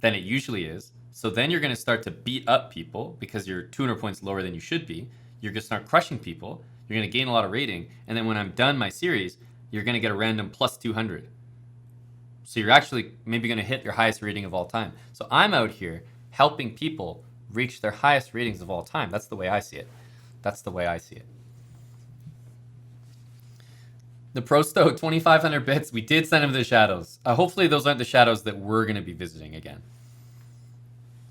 than it usually is. So then you're going to start to beat up people because you're 200 points lower than you should be. You're going to start crushing people. You're going to gain a lot of rating. And then when I'm done my series, you're going to get a random plus 200. So you're actually maybe going to hit your highest rating of all time. So I'm out here helping people reach their highest ratings of all time. That's the way I see it. That's the way I see it. The Pro Stoke, 2,500 bits. We did send him to the shadows. Hopefully those aren't the shadows that we're going to be visiting again.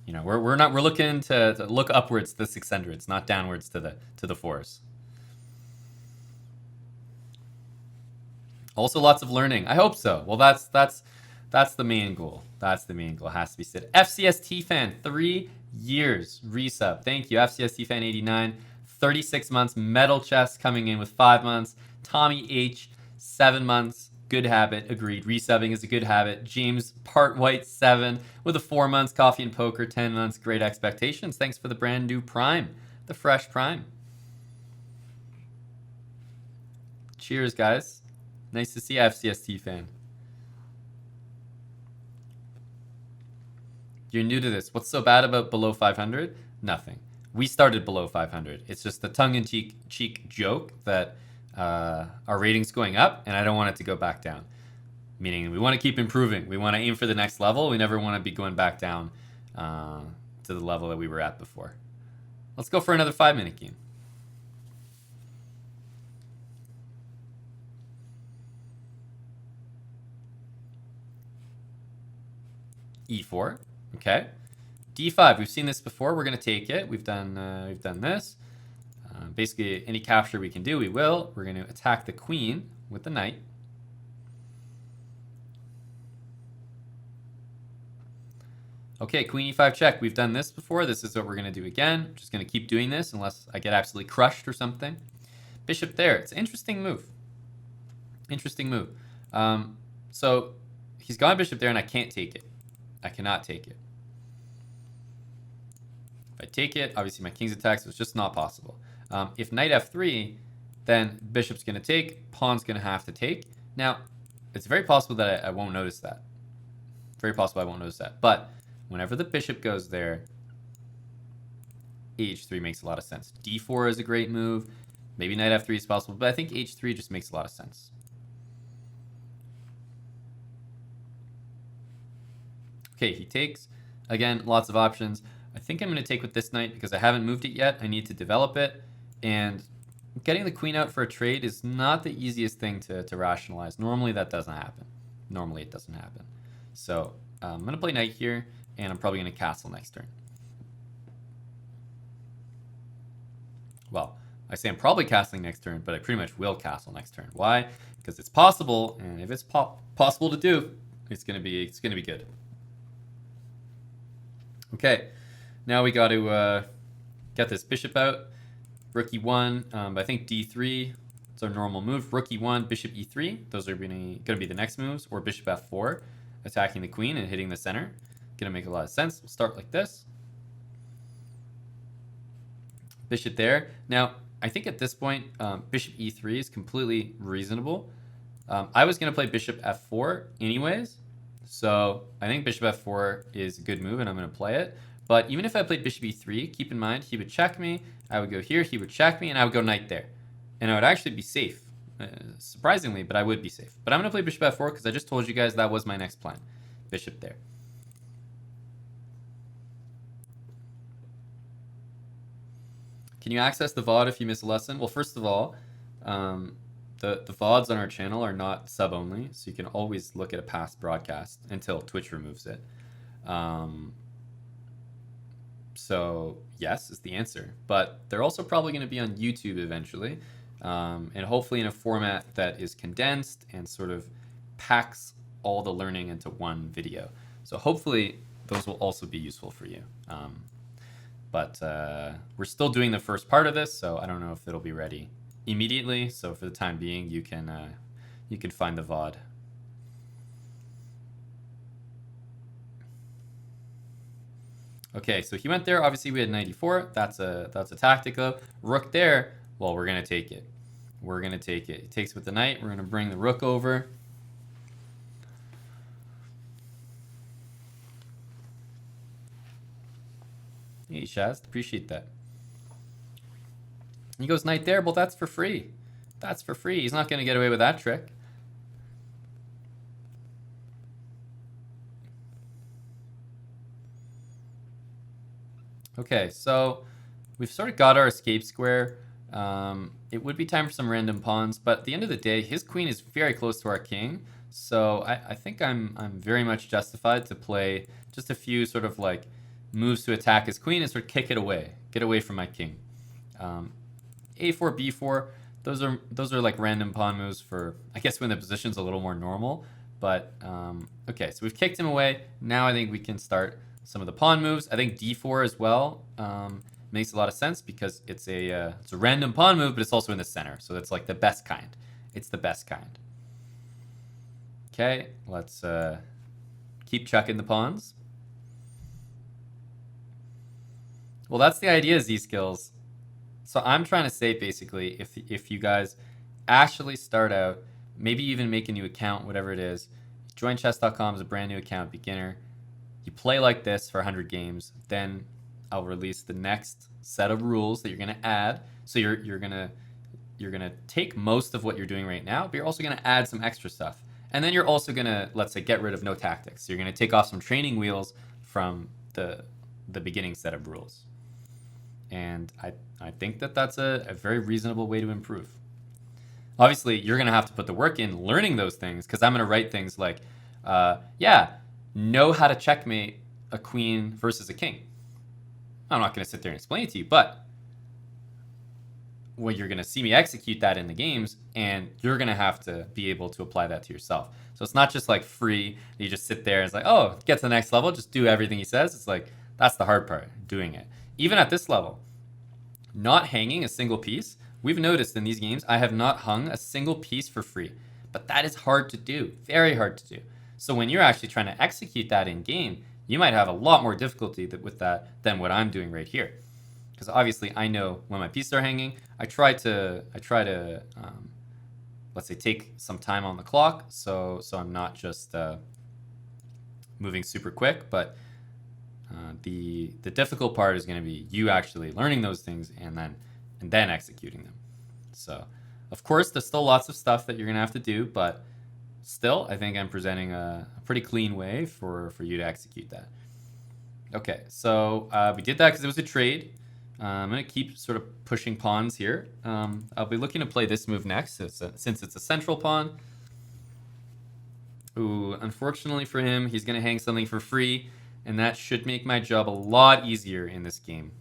We're looking to look upwards to the 600s, not downwards to the 4s. Also, lots of learning. I hope so. Well, that's the main goal. That's the main goal. It has to be said. FCST fan, 3 years resub. Thank you, FCST fan 89. 36 months. Metal Chest coming in with 5 months. Tommy H, 7 months. Good habit. Agreed. Resubbing is a good habit. James Part White, 7 with a 4 months. Coffee and Poker, 10 months. Great expectations. Thanks for the brand new Prime, the fresh Prime. Cheers, guys. Nice to see a FCST fan. You're new to this. What's so bad about below 500? Nothing. We started below 500. It's just a tongue-in-cheek joke that our rating's going up, and I don't want it to go back down. Meaning we want to keep improving. We want to aim for the next level. We never want to be going back down to the level that we were at before. Let's go for another 5-minute game. E4. Okay. D5. We've seen this before. We're going to take it. We've done this. Basically, any capture we can do, we will. We're going to attack the queen with the knight. Okay, queen e5 check. We've done this before. This is what we're going to do again. I'm just going to keep doing this unless I get absolutely crushed or something. Bishop there. It's an interesting move. Interesting move. So he's gone bishop there, and I can't take it. I cannot take it. If I take it, obviously my king's attack, so it's just not possible. If knight f3, then bishop's going to take, pawn's going to have to take. Now, it's very possible that I won't notice that. Very possible I won't notice that. But whenever the bishop goes there, h3 makes a lot of sense. d4 is a great move. Maybe knight f3 is possible, but I think h3 just makes a lot of sense. Okay, he takes. Again, lots of options. I think I'm going to take with this knight because I haven't moved it yet. I need to develop it. And getting the queen out for a trade is not the easiest thing to rationalize. Normally that doesn't happen. Normally it doesn't happen. So I'm going to play knight here, and I'm probably going to castle next turn. Well, I say I'm probably castling next turn, but I pretty much will castle next turn. Why? Because it's possible, and if it's possible to do, it's going to be good. Okay, now we got to get this bishop out. Rook e1, I think d3. It's our normal move. Rook e1, bishop e3. Those are going to be the next moves. Or bishop f4, attacking the queen and hitting the center. Going to make a lot of sense. We'll start like this. Bishop there. Now, I think at this point, bishop e3 is completely reasonable. I was going to play bishop f4 anyways. So I think bishop f4 is a good move, and I'm going to play it. But even if I played bishop e3, keep in mind, he would check me. I would go here, he would check me, and I would go knight there. And I would actually be safe. Surprisingly, but I would be safe. But I'm going to play bishop f4 because I just told you guys that was my next plan. Bishop there. Can you access the VOD if you miss a lesson? Well, first of all, the VODs on our channel are not sub-only, so you can always look at a past broadcast until Twitch removes it. So yes is the answer, but they're also probably going to be on YouTube eventually, and hopefully in a format that is condensed and sort of packs all the learning into one video. So hopefully those will also be useful for you. But we're still doing the first part of this, so I don't know if it'll be ready immediately. So for the time being, you can find the VOD. Okay, so he went there. Obviously, we had 94. That's a tactic though. Rook there. Well, we're gonna take it. We're gonna take it. He takes with the knight. We're gonna bring the rook over. Hey, Shaz, appreciate that. He goes knight there. Well, that's for free. That's for free. He's not gonna get away with that trick. Okay, so we've sort of got our escape square. It would be time for some random pawns, but at the end of the day, his queen is very close to our king. So I think I'm very much justified to play just a few sort of like moves to attack his queen and sort of kick it away, get away from my king. A4, B4, those are like random pawn moves for, I guess, when the position's a little more normal. But okay, so we've kicked him away. Now I think we can start some of the pawn moves. I think d4 as well makes a lot of sense because it's a random pawn move, but it's also in the center. So it's like the best kind. It's the best kind. Okay, let's keep chucking the pawns. Well, that's the idea, Z-Skills. So I'm trying to say, basically, if you guys actually start out, maybe even make a new account, whatever it is. Join chess.com as a brand new account, beginner. You play like this for 100 games, then I'll release the next set of rules that you're going to add. So you're going to take most of what you're doing right now, but you're also going to add some extra stuff. And then you're also going to, let's say, get rid of no tactics. So you're going to take off some training wheels from the beginning set of rules. And I think that that's a very reasonable way to improve. Obviously, you're going to have to put the work in learning those things, because I'm going to write things like, know how to checkmate a queen versus a king. I'm not going to sit there and explain it to you, but well, you're going to see me execute that in the games, and you're going to have to be able to apply that to yourself. So it's not just like free. You just sit there and it's like, oh, get to the next level, just do everything he says. It's like, that's the hard part, doing it. Even at this level, not hanging a single piece. We've noticed in these games, I have not hung a single piece for free, but that is hard to do, very hard to do. So when you're actually trying to execute that in game, you might have a lot more difficulty with that than what I'm doing right here. Because obviously I know when my pieces are hanging, I try to let's say, take some time on the clock, so I'm not just moving super quick, but the difficult part is going to be you actually learning those things and then executing them. So, of course, there's still lots of stuff that you're going to have to do, but still, I think I'm presenting a pretty clean way for you to execute that. Okay, so we did that because it was a trade. I'm going to keep sort of pushing pawns here. I'll be looking to play this move next, since it's a central pawn. Ooh, unfortunately for him, he's going to hang something for free, and that should make my job a lot easier in this game.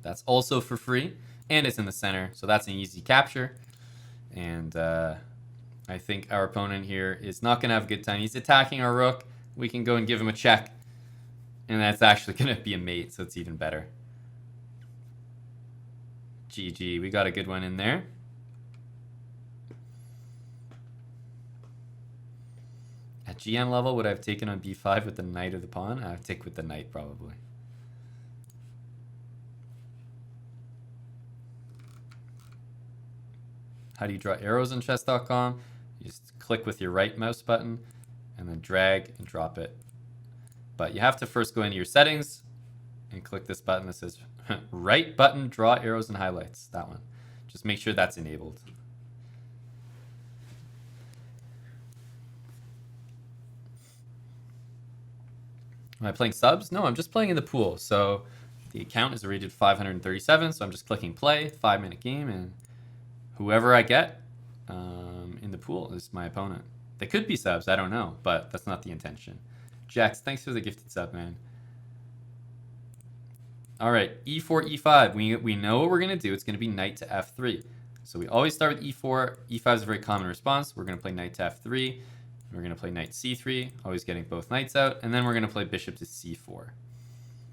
That's also for free, and it's in the center, so that's an easy capture. And I think our opponent here is not going to have a good time. He's attacking our rook. We can go and give him a check, and that's actually going to be a mate, so it's even better. GG, we got a good one in there. At GM level, would I have taken on b5 with the knight or the pawn? I would take with the knight, probably. How do you draw arrows in chess.com? You just click with your right mouse button and then drag and drop it. But you have to first go into your settings and click this button that says right button, draw arrows and highlights. That one. Just make sure that's enabled. Am I playing subs? No, I'm just playing in the pool. So the account is rated 537, so I'm just clicking play, 5-minute game, and whoever I get in the pool is my opponent. They could be subs, I don't know, but that's not the intention. Jax, thanks for the gifted sub, man. All right, e4, e5. We know what we're going to do. It's going to be knight to f3. So we always start with e4. e5 is a very common response. We're going to play knight to f3. We're going to play knight c3, always getting both knights out. And then we're going to play bishop to c4.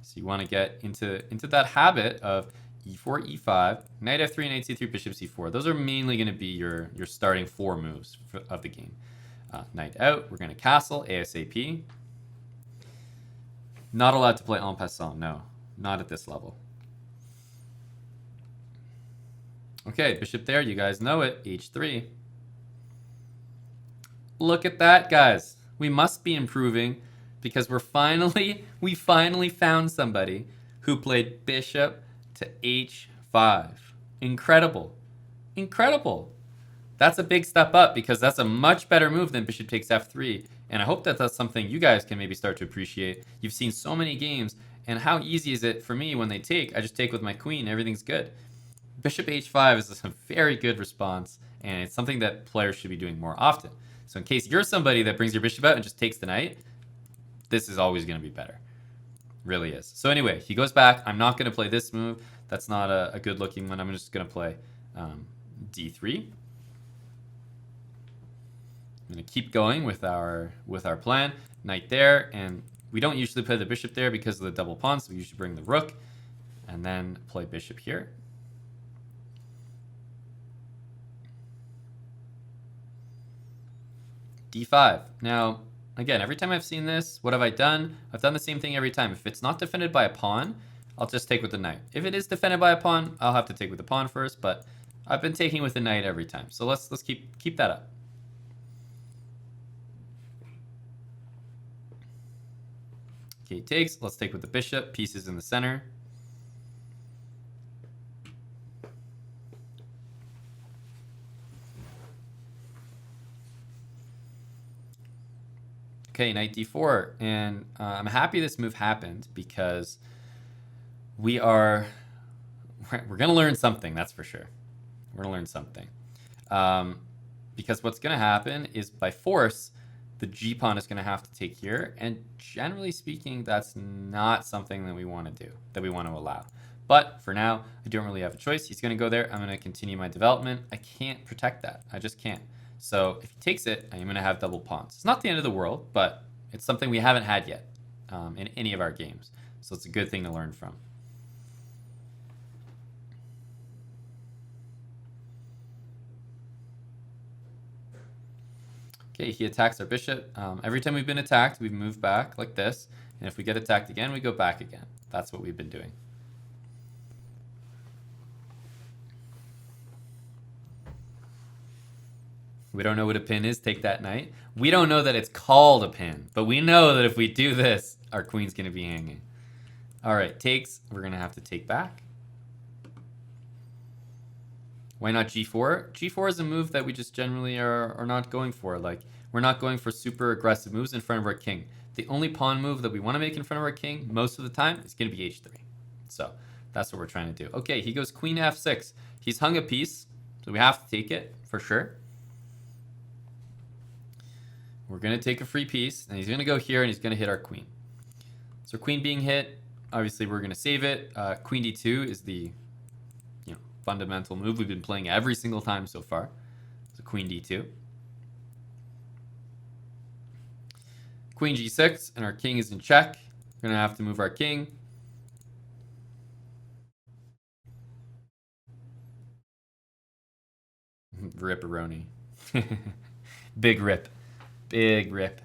So you want to get into that habit of e4, e5, knight f3, knight c3, bishop c4. Those are mainly going to be your starting 4 moves of the game. Knight out, we're going to castle, ASAP. Not allowed to play en passant, no. Not at this level. Okay, bishop there, you guys know it, h3. Look at that, guys. We must be improving because we finally found somebody who played bishop to h5. Incredible. Incredible. That's a big step up because that's a much better move than bishop takes f3. And I hope that that's something you guys can maybe start to appreciate. You've seen so many games, and how easy is it for me when they take? I just take with my queen, everything's good. Bishop h5 is a very good response, and it's something that players should be doing more often. So in case you're somebody that brings your bishop out and just takes the knight, this is always going to be better. Really is. So anyway, he goes back. I'm not going to play this move. That's not a good looking one. I'm just going to play d3. I'm going to keep going with our plan. Knight there, and we don't usually play the bishop there because of the double pawn, so we usually bring the rook and then play bishop here. d5. Now, again, every time I've seen this, what have I done? I've done the same thing every time. If it's not defended by a pawn, I'll just take with the knight. If it is defended by a pawn, I'll have to take with the pawn first, but I've been taking with the knight every time. So let's keep that up. Okay, takes. Let's take with the bishop. Pieces in the center. Okay, knight d4. And I'm happy this move happened because we're going to learn something, that's for sure. We're going to learn something. Because what's going to happen is by force, the g pawn is going to have to take here. And generally speaking, that's not something that we want to do, that we want to allow. But for now, I don't really have a choice. He's going to go there. I'm going to continue my development. I can't protect that. I just can't. So if he takes it, I'm going to have double pawns. It's not the end of the world, but it's something we haven't had yet in any of our games. So it's a good thing to learn from. Okay, he attacks our bishop. Every time we've been attacked, we've moved back like this. And if we get attacked again, we go back again. That's what we've been doing. We don't know what a pin is. Take that knight. We don't know that it's called a pin, but we know that if we do this, our queen's going to be hanging. All right, takes. We're going to have to take back. Why not g4? g4 is a move that we just generally are not going for. Like, we're not going for super aggressive moves in front of our king. The only pawn move that we want to make in front of our king most of the time is going to be h3. So that's what we're trying to do. Okay, he goes queen f6. He's hung a piece, so we have to take it for sure. We're going to take a free piece, and he's going to go here, and he's going to hit our queen. So queen being hit, obviously we're going to save it. Queen d2 is the fundamental move we've been playing every single time so far. So queen d2. Queen g6, and our king is in check. We're going to have to move our king. Rip-a-roni. Big rip. Big rip.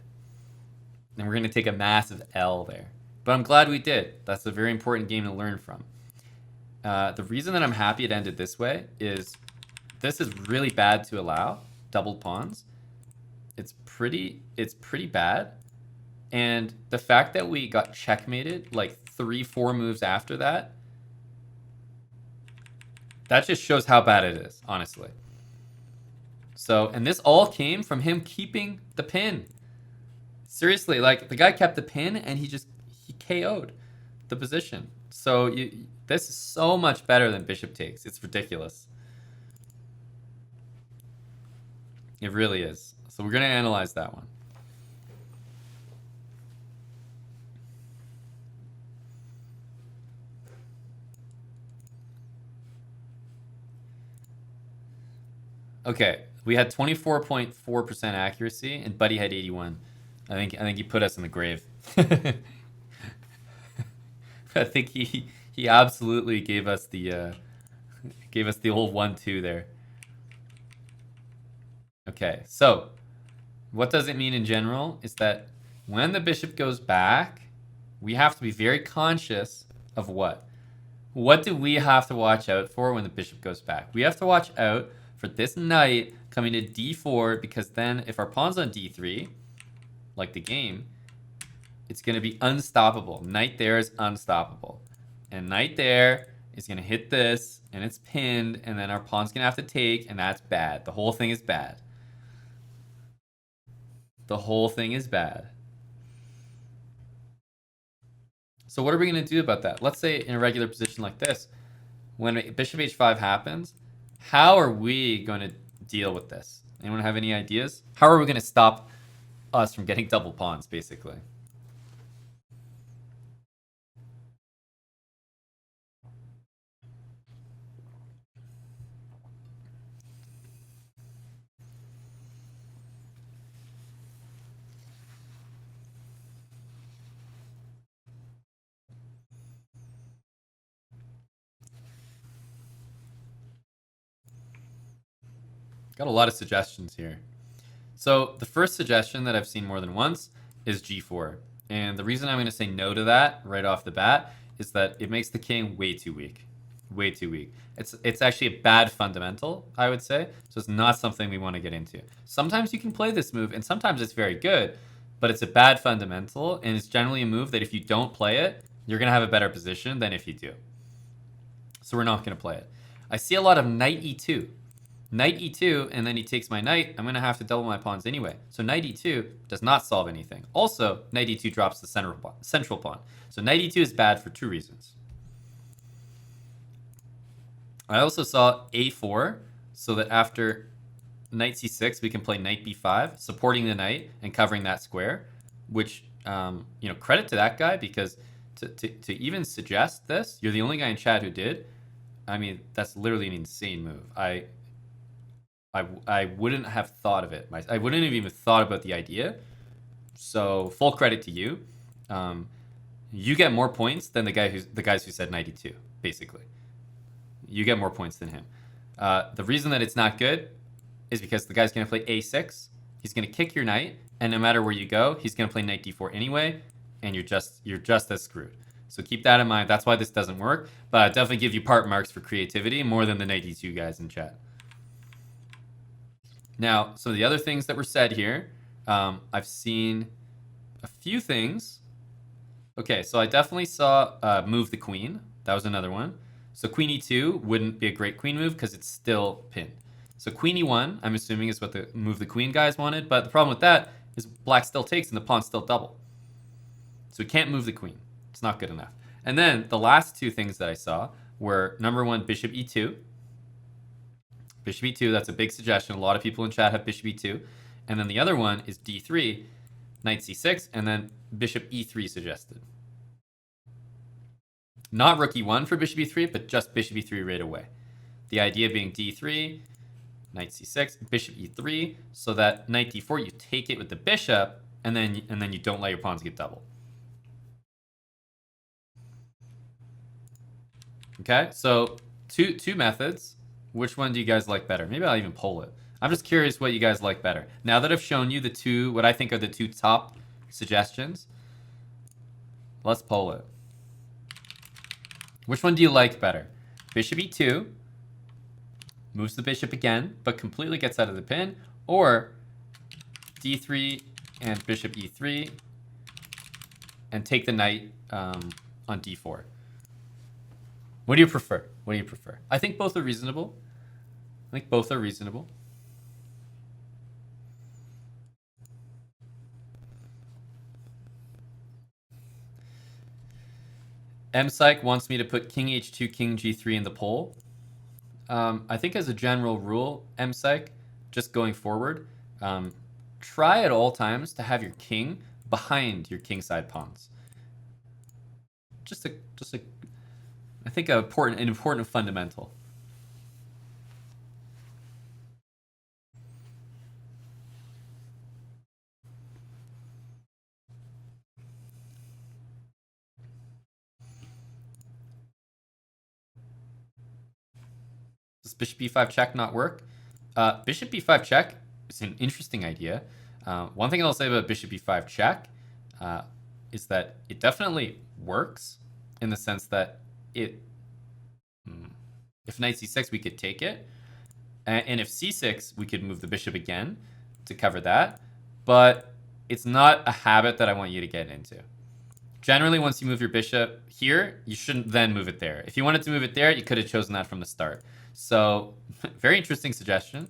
And we're going to take a massive L there. But I'm glad we did. That's a very important game to learn from. The reason that I'm happy it ended this way is this is really bad to allow, doubled pawns. It's pretty bad. And the fact that we got checkmated like 3-4 moves after that, that just shows how bad it is, honestly. So, and this all came from him keeping the pin. Seriously, like the guy kept the pin and he KO'd the position. So this is so much better than bishop takes. It's ridiculous. It really is. So we're going to analyze that one. Okay, we had 24.4% accuracy, and Buddy had 81. I think he put us in the grave. I think he absolutely gave us the old 1-2 there. Okay, so what does it mean in general is that when the bishop goes back, we have to be very conscious of what? What do we have to watch out for when the bishop goes back? We have to watch out for this knight coming to d4, because then if our pawn's on d3, like the game, it's going to be unstoppable. Knight there is unstoppable. And knight there is going to hit this, and it's pinned, and then our pawn's going to have to take, and that's bad. The whole thing is bad. The whole thing is bad. So what are we going to do about that? Let's say in a regular position like this, when bishop h5 happens, how are we going to deal with this? Anyone have any ideas? How are we going to stop us from getting double pawns, basically? Got a lot of suggestions here. So the first suggestion that I've seen more than once is g4. And the reason I'm going to say no to that right off the bat is that it makes the king way too weak. Way too weak. It's actually a bad fundamental, I would say. So it's not something we want to get into. Sometimes you can play this move, and sometimes it's very good, but it's a bad fundamental, and it's generally a move that if you don't play it, you're going to have a better position than if you do. So we're not going to play it. I see a lot of knight e2. Knight e2, and then he takes my knight. I'm going to have to double my pawns anyway. So knight e2 does not solve anything. Also, knight e2 drops the central pawn. So knight e2 is bad for 2 reasons. I also saw a4, so that after knight c6, we can play knight b5, supporting the knight and covering that square, which, credit to that guy, because to even suggest this, you're the only guy in chat who did. I mean, that's literally an insane move. I wouldn't have thought of it. I wouldn't have even thought about the idea. So full credit to you. You get more points than the guys who said 92, basically. You get more points than him. The reason that it's not good is because the guy's going to play a6. He's going to kick your knight, and no matter where you go, he's going to play knight d4 anyway, and you're just as screwed. So keep that in mind. That's why this doesn't work. But I definitely give you part marks for creativity more than the 92 guys in chat. Now, some of the other things that were said here, I've seen a few things. Okay, so I definitely saw move the queen. That was another one. So queen e2 wouldn't be a great queen move because it's still pinned. So queen e1, I'm assuming, is what the move the queen guys wanted. But the problem with that is black still takes and the pawn's still double. So we can't move the queen. It's not good enough. And then the last 2 things that I saw were, number 1, bishop e2. Bishop e2, that's a big suggestion. A lot of people in chat have bishop e2. And then the other one is d3, knight c6, and then bishop e3 suggested. Not rook e1 for bishop e3, but just bishop e3 right away. The idea being d3, knight c6, bishop e3, so that knight d4, you take it with the bishop, and then you don't let your pawns get doubled. Okay, so two methods. Which one do you guys like better? Maybe I'll even poll it. I'm just curious what you guys like better. Now that I've shown you what I think are the 2 top suggestions, let's poll it. Which one do you like better? Bishop e2, moves the bishop again, but completely gets out of the pin, or d3 and bishop e3, and take the knight on d4. What do you prefer? What do you prefer? I think both are reasonable. MPsych wants me to put king h2, king g3 in the poll. I think as a general rule, MPsych, just going forward, try at all times to have your king behind your kingside pawns. I think an important fundamental. Does bishop b5 check not work? Bishop b5 check is an interesting idea. One thing I'll say about bishop b5 check is that it definitely works in the sense that if knight c6, we could take it. And if c6, we could move the bishop again to cover that. But it's not a habit that I want you to get into. Generally, once you move your bishop here, you shouldn't then move it there. If you wanted to move it there, you could have chosen that from the start. So, very interesting suggestion.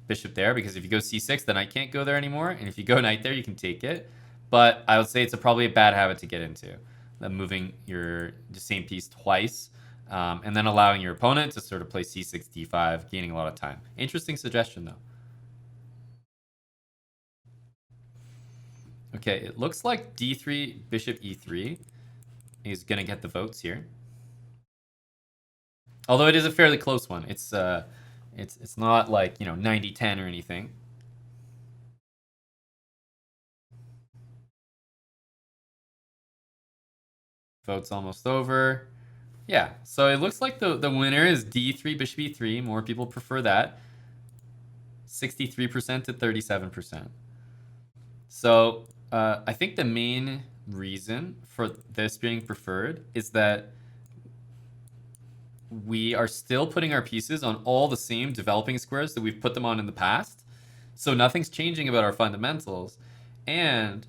Bishop there, because if you go c6, the knight can't go there anymore. And if you go knight there, you can take it. But I would say it's probably a bad habit to get into. Moving the same piece twice. And then allowing your opponent to sort of play c6, d5, gaining a lot of time. Interesting suggestion, though. Okay, it looks like d3, bishop e3 is going to get the votes here. Although it is a fairly close one. It's not like, 90-10 or anything. Vote's almost over. Yeah, so it looks like the winner is d3, bishop e3. More people prefer that. 63% to 37%. So I think the main reason for this being preferred is that we are still putting our pieces on all the same developing squares that we've put them on in the past. So nothing's changing about our fundamentals. And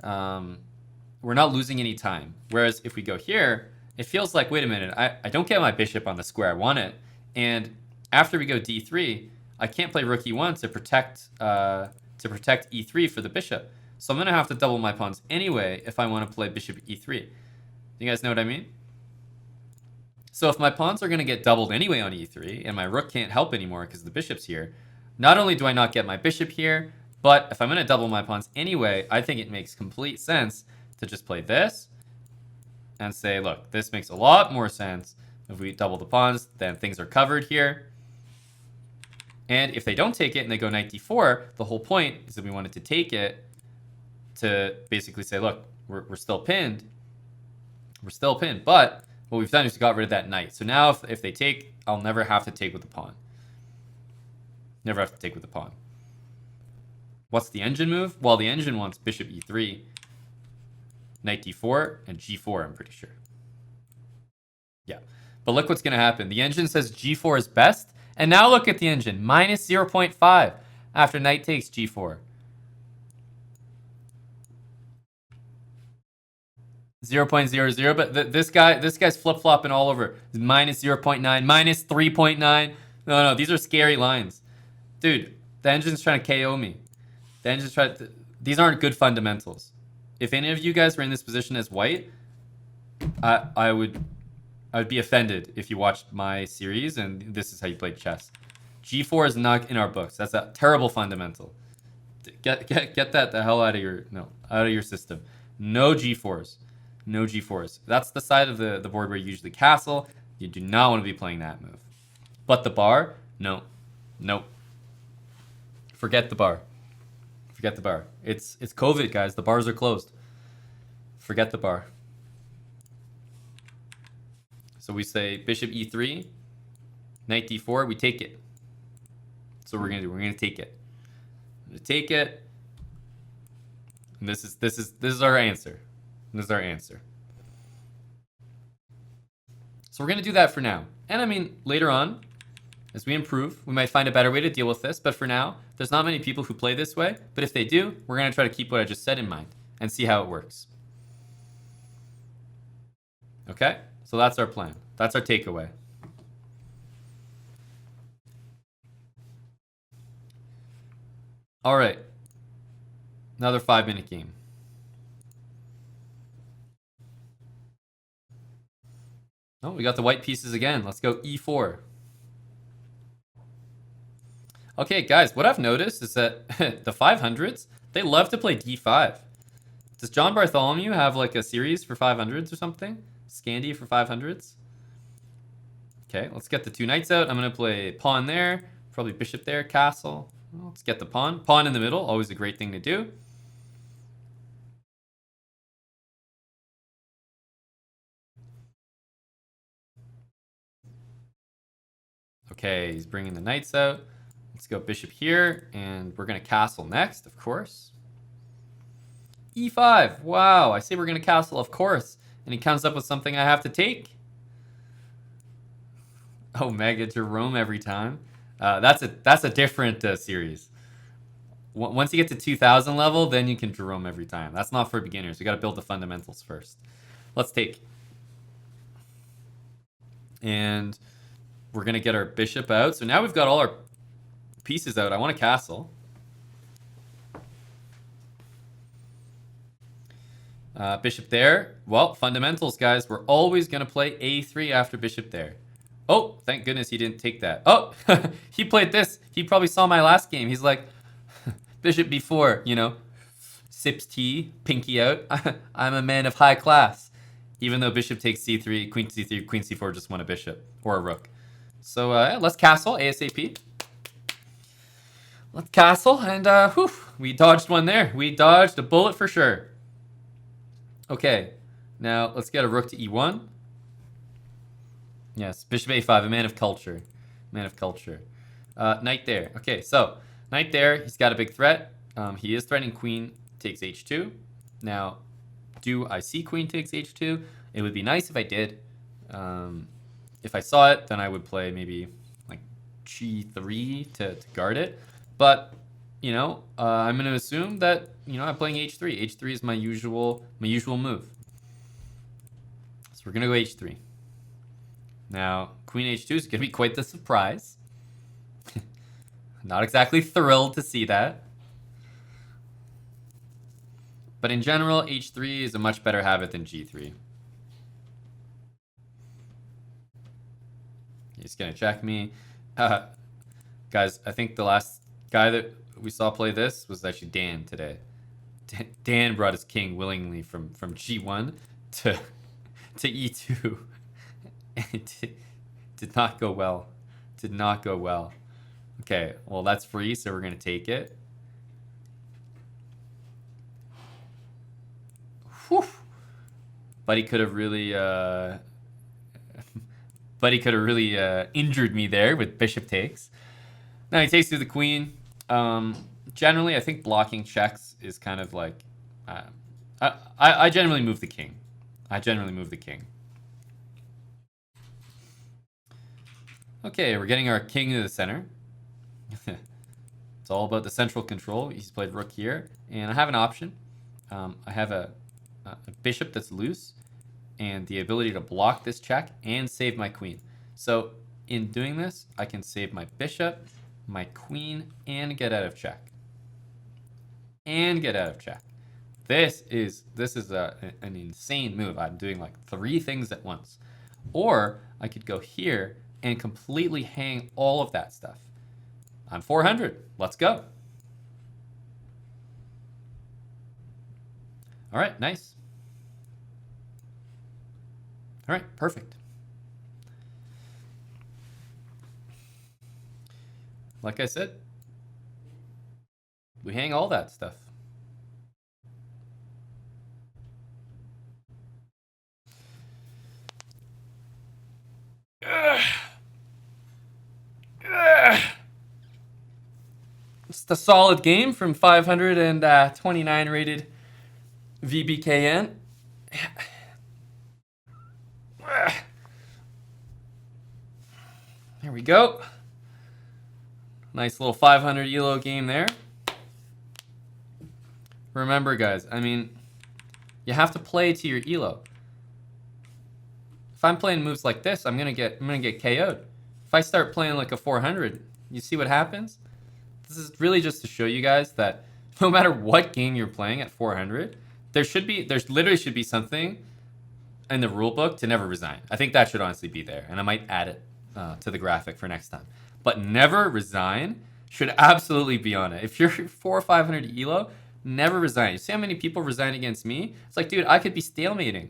we're not losing any time. Whereas if we go here, it feels like, wait a minute, I don't get my bishop on the square I want it. And after we go d3, I can't play rook e1 to protect e3 for the bishop. So I'm going to have to double my pawns anyway if I want to play bishop e3. You guys know what I mean? So if my pawns are going to get doubled anyway on e3, and my rook can't help anymore because the bishop's here, not only do I not get my bishop here, but if I'm going to double my pawns anyway, I think it makes complete sense to just play this and say, look, this makes a lot more sense. If we double the pawns, then things are covered here. And if they don't take it and they go knight d4, the whole point is that we wanted to take it to basically say, look, we're still pinned. We're still pinned, but what we've done is we got rid of that knight. So now if they take, I'll never have to take with the pawn. Never have to take with the pawn. What's the engine move? Well, the engine wants bishop e3, knight d4, and g4, I'm pretty sure. Yeah. But look what's going to happen. The engine says g4 is best. And now look at the engine. Minus 0.5 after knight takes g4. 0.00, but this guy's flip-flopping all over. Minus 0.9, minus 3.9. No, these are scary lines. Dude, the engine's trying to KO me. The engine's trying to... These aren't good fundamentals. If any of you guys were in this position as white, I would be offended if you watched my series and this is how you played chess. G4 is not in our books. That's a terrible fundamental. Get that the hell out of your system. No G4s. No G4s. That's the side of the board where you usually castle. You do not want to be playing that move. But the bar? No. Nope. Forget the bar. Forget the bar. It's COVID, guys. The bars are closed. Forget the bar. So we say bishop e3, knight d4, we take it. That's what we're gonna do. We're gonna take it. I'm gonna take it. And this is our answer. This is our answer. So we're gonna do that for now. And I mean, later on, as we improve, we might find a better way to deal with this. But for now, there's not many people who play this way. But if they do, we're gonna try to keep what I just said in mind and see how it works. Okay? So that's our plan. That's our takeaway. All right. Another 5-minute game. Oh, we got the white pieces again. Let's go e4. Okay, guys, what I've noticed is that the 500s, they love to play d5. Does John Bartholomew have like a series for 500s or something? Scandi for 500s? Okay, let's get the 2 knights out. I'm going to play pawn there, probably bishop there, castle. Let's get the pawn. Pawn in the middle, always a great thing to do. Okay, he's bringing the knights out. Let's go bishop here, and we're going to castle next, of course. e5. Wow, I say we're going to castle, of course. And he comes up with something I have to take. Oh, Mega Jerome every time. That's a different series. Once you get to 2000 level, then you can Jerome every time. That's not for beginners. We got to build the fundamentals first. Let's take. And we're going to get our bishop out. So now we've got all our pieces out. I want a castle. Bishop there. Well, fundamentals, guys. We're always going to play a3 after bishop there. Oh, thank goodness he didn't take that. Oh, he played this. He probably saw my last game. He's like, bishop b4, you know, sips tea, pinky out. I'm a man of high class. Even though bishop takes c3, queen c4 just won a bishop or a rook. So let's castle ASAP. Let's castle, and whew, we dodged one there. We dodged a bullet for sure. Okay, now let's get a rook to e1. Yes, bishop a5, a man of culture. Man of culture. Knight there. Okay, so knight there. He's got a big threat. He is threatening queen takes h2. Now, do I see queen takes h2? It would be nice if I did. If I saw it, then I would play maybe like g3 to guard it. But, you know, I'm going to assume that, you know, I'm playing h3. h3 is my usual move. So we're going to go h3. Now, queen h2 is going to be quite the surprise. Not exactly thrilled to see that. But in general, h3 is a much better habit than g3. He's going to check me. Guys, I think the last guy that we saw play this was actually Dan today. Dan brought his king willingly from g1 to e2. It did not go well. Did not go well. Okay, well, that's free, so we're going to take it. Whew. But he could have really... injured me there with bishop takes. Now he takes through the queen. Generally, I think blocking checks is kind of like... I generally move the king. Okay, we're getting our king to the center. It's all about the central control. He's played rook here. And I have an option. I have a bishop that's loose and the ability to block this check and save my queen. So in doing this, I can save my bishop, my queen, and get out of check. This is an insane move. I'm doing like 3 things at once. Or I could go here and completely hang all of that stuff. I'm 400. Let's go. All right, nice. All right, perfect. Like I said, we hang all that stuff. It's the solid game from 529 rated VBKN. There we go. Nice little 500 ELO game there. Remember, guys, I mean, you have to play to your ELO. If I'm playing moves like this, I'm gonna get KO'd. If I start playing like a 400, you see what happens? This is really just to show you guys that no matter what game you're playing at 400, there literally should be something in the rule book to never resign. I think that should honestly be there, and I might add it to the graphic for next time. But never resign should absolutely be on it. If you're 400 or 500 ELO, never resign. You see how many people resign against me? It's like, dude, I could be stalemating.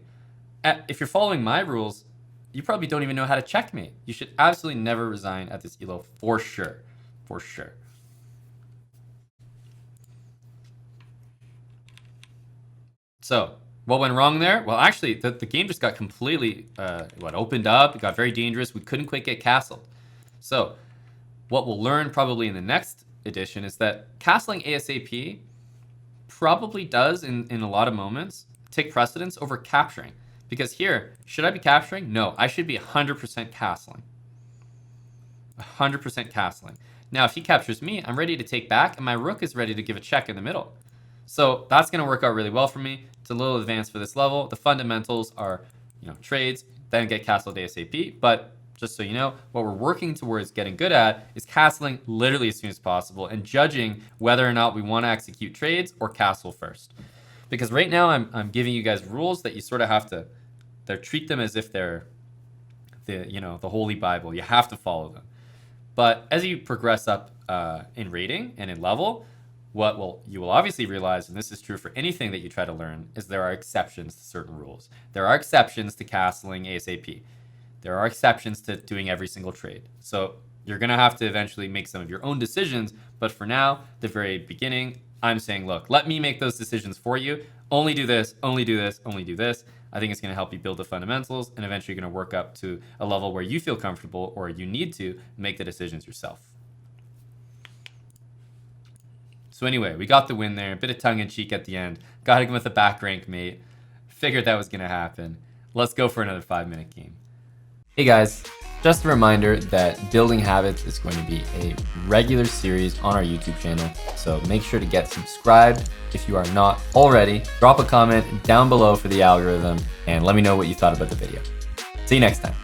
If you're following my rules, you probably don't even know how to checkmate. You should absolutely never resign at this ELO for sure. For sure. So, what went wrong there? Well, actually, the game just got completely, opened up. It got very dangerous. We couldn't quite get castled. So, what we'll learn probably in the next edition is that castling ASAP probably does, in a lot of moments, take precedence over capturing. Because here, should I be capturing? No, I should be 100% castling. 100% castling. Now, if he captures me, I'm ready to take back, and my rook is ready to give a check in the middle. So that's going to work out really well for me. It's a little advanced for this level. The fundamentals are, trades, then get castled ASAP. But just so you know, what we're working towards getting good at is castling literally as soon as possible and judging whether or not we want to execute trades or castle first. Because right now I'm giving you guys rules that you sort of have to treat them as if they're the Holy Bible. You have to follow them. But as you progress up in rating and in level, you will obviously realize, and this is true for anything that you try to learn, is there are exceptions to certain rules. There are exceptions to castling ASAP. There are exceptions to doing every single trade. So you're going to have to eventually make some of your own decisions. But for now, the very beginning, I'm saying, look, let me make those decisions for you. Only do this, only do this, only do this. I think it's going to help you build the fundamentals, and eventually you're going to work up to a level where you feel comfortable or you need to make the decisions yourself. So anyway, we got the win there. A bit of tongue-in-cheek at the end. Got him with a back rank mate. Figured that was gonna happen. Let's go for another 5-minute game. Hey guys, just a reminder that Building Habits is going to be a regular series on our YouTube channel, so make sure to get subscribed if you are not already. Drop a comment down below for the algorithm and let me know what you thought about the video. See you next time.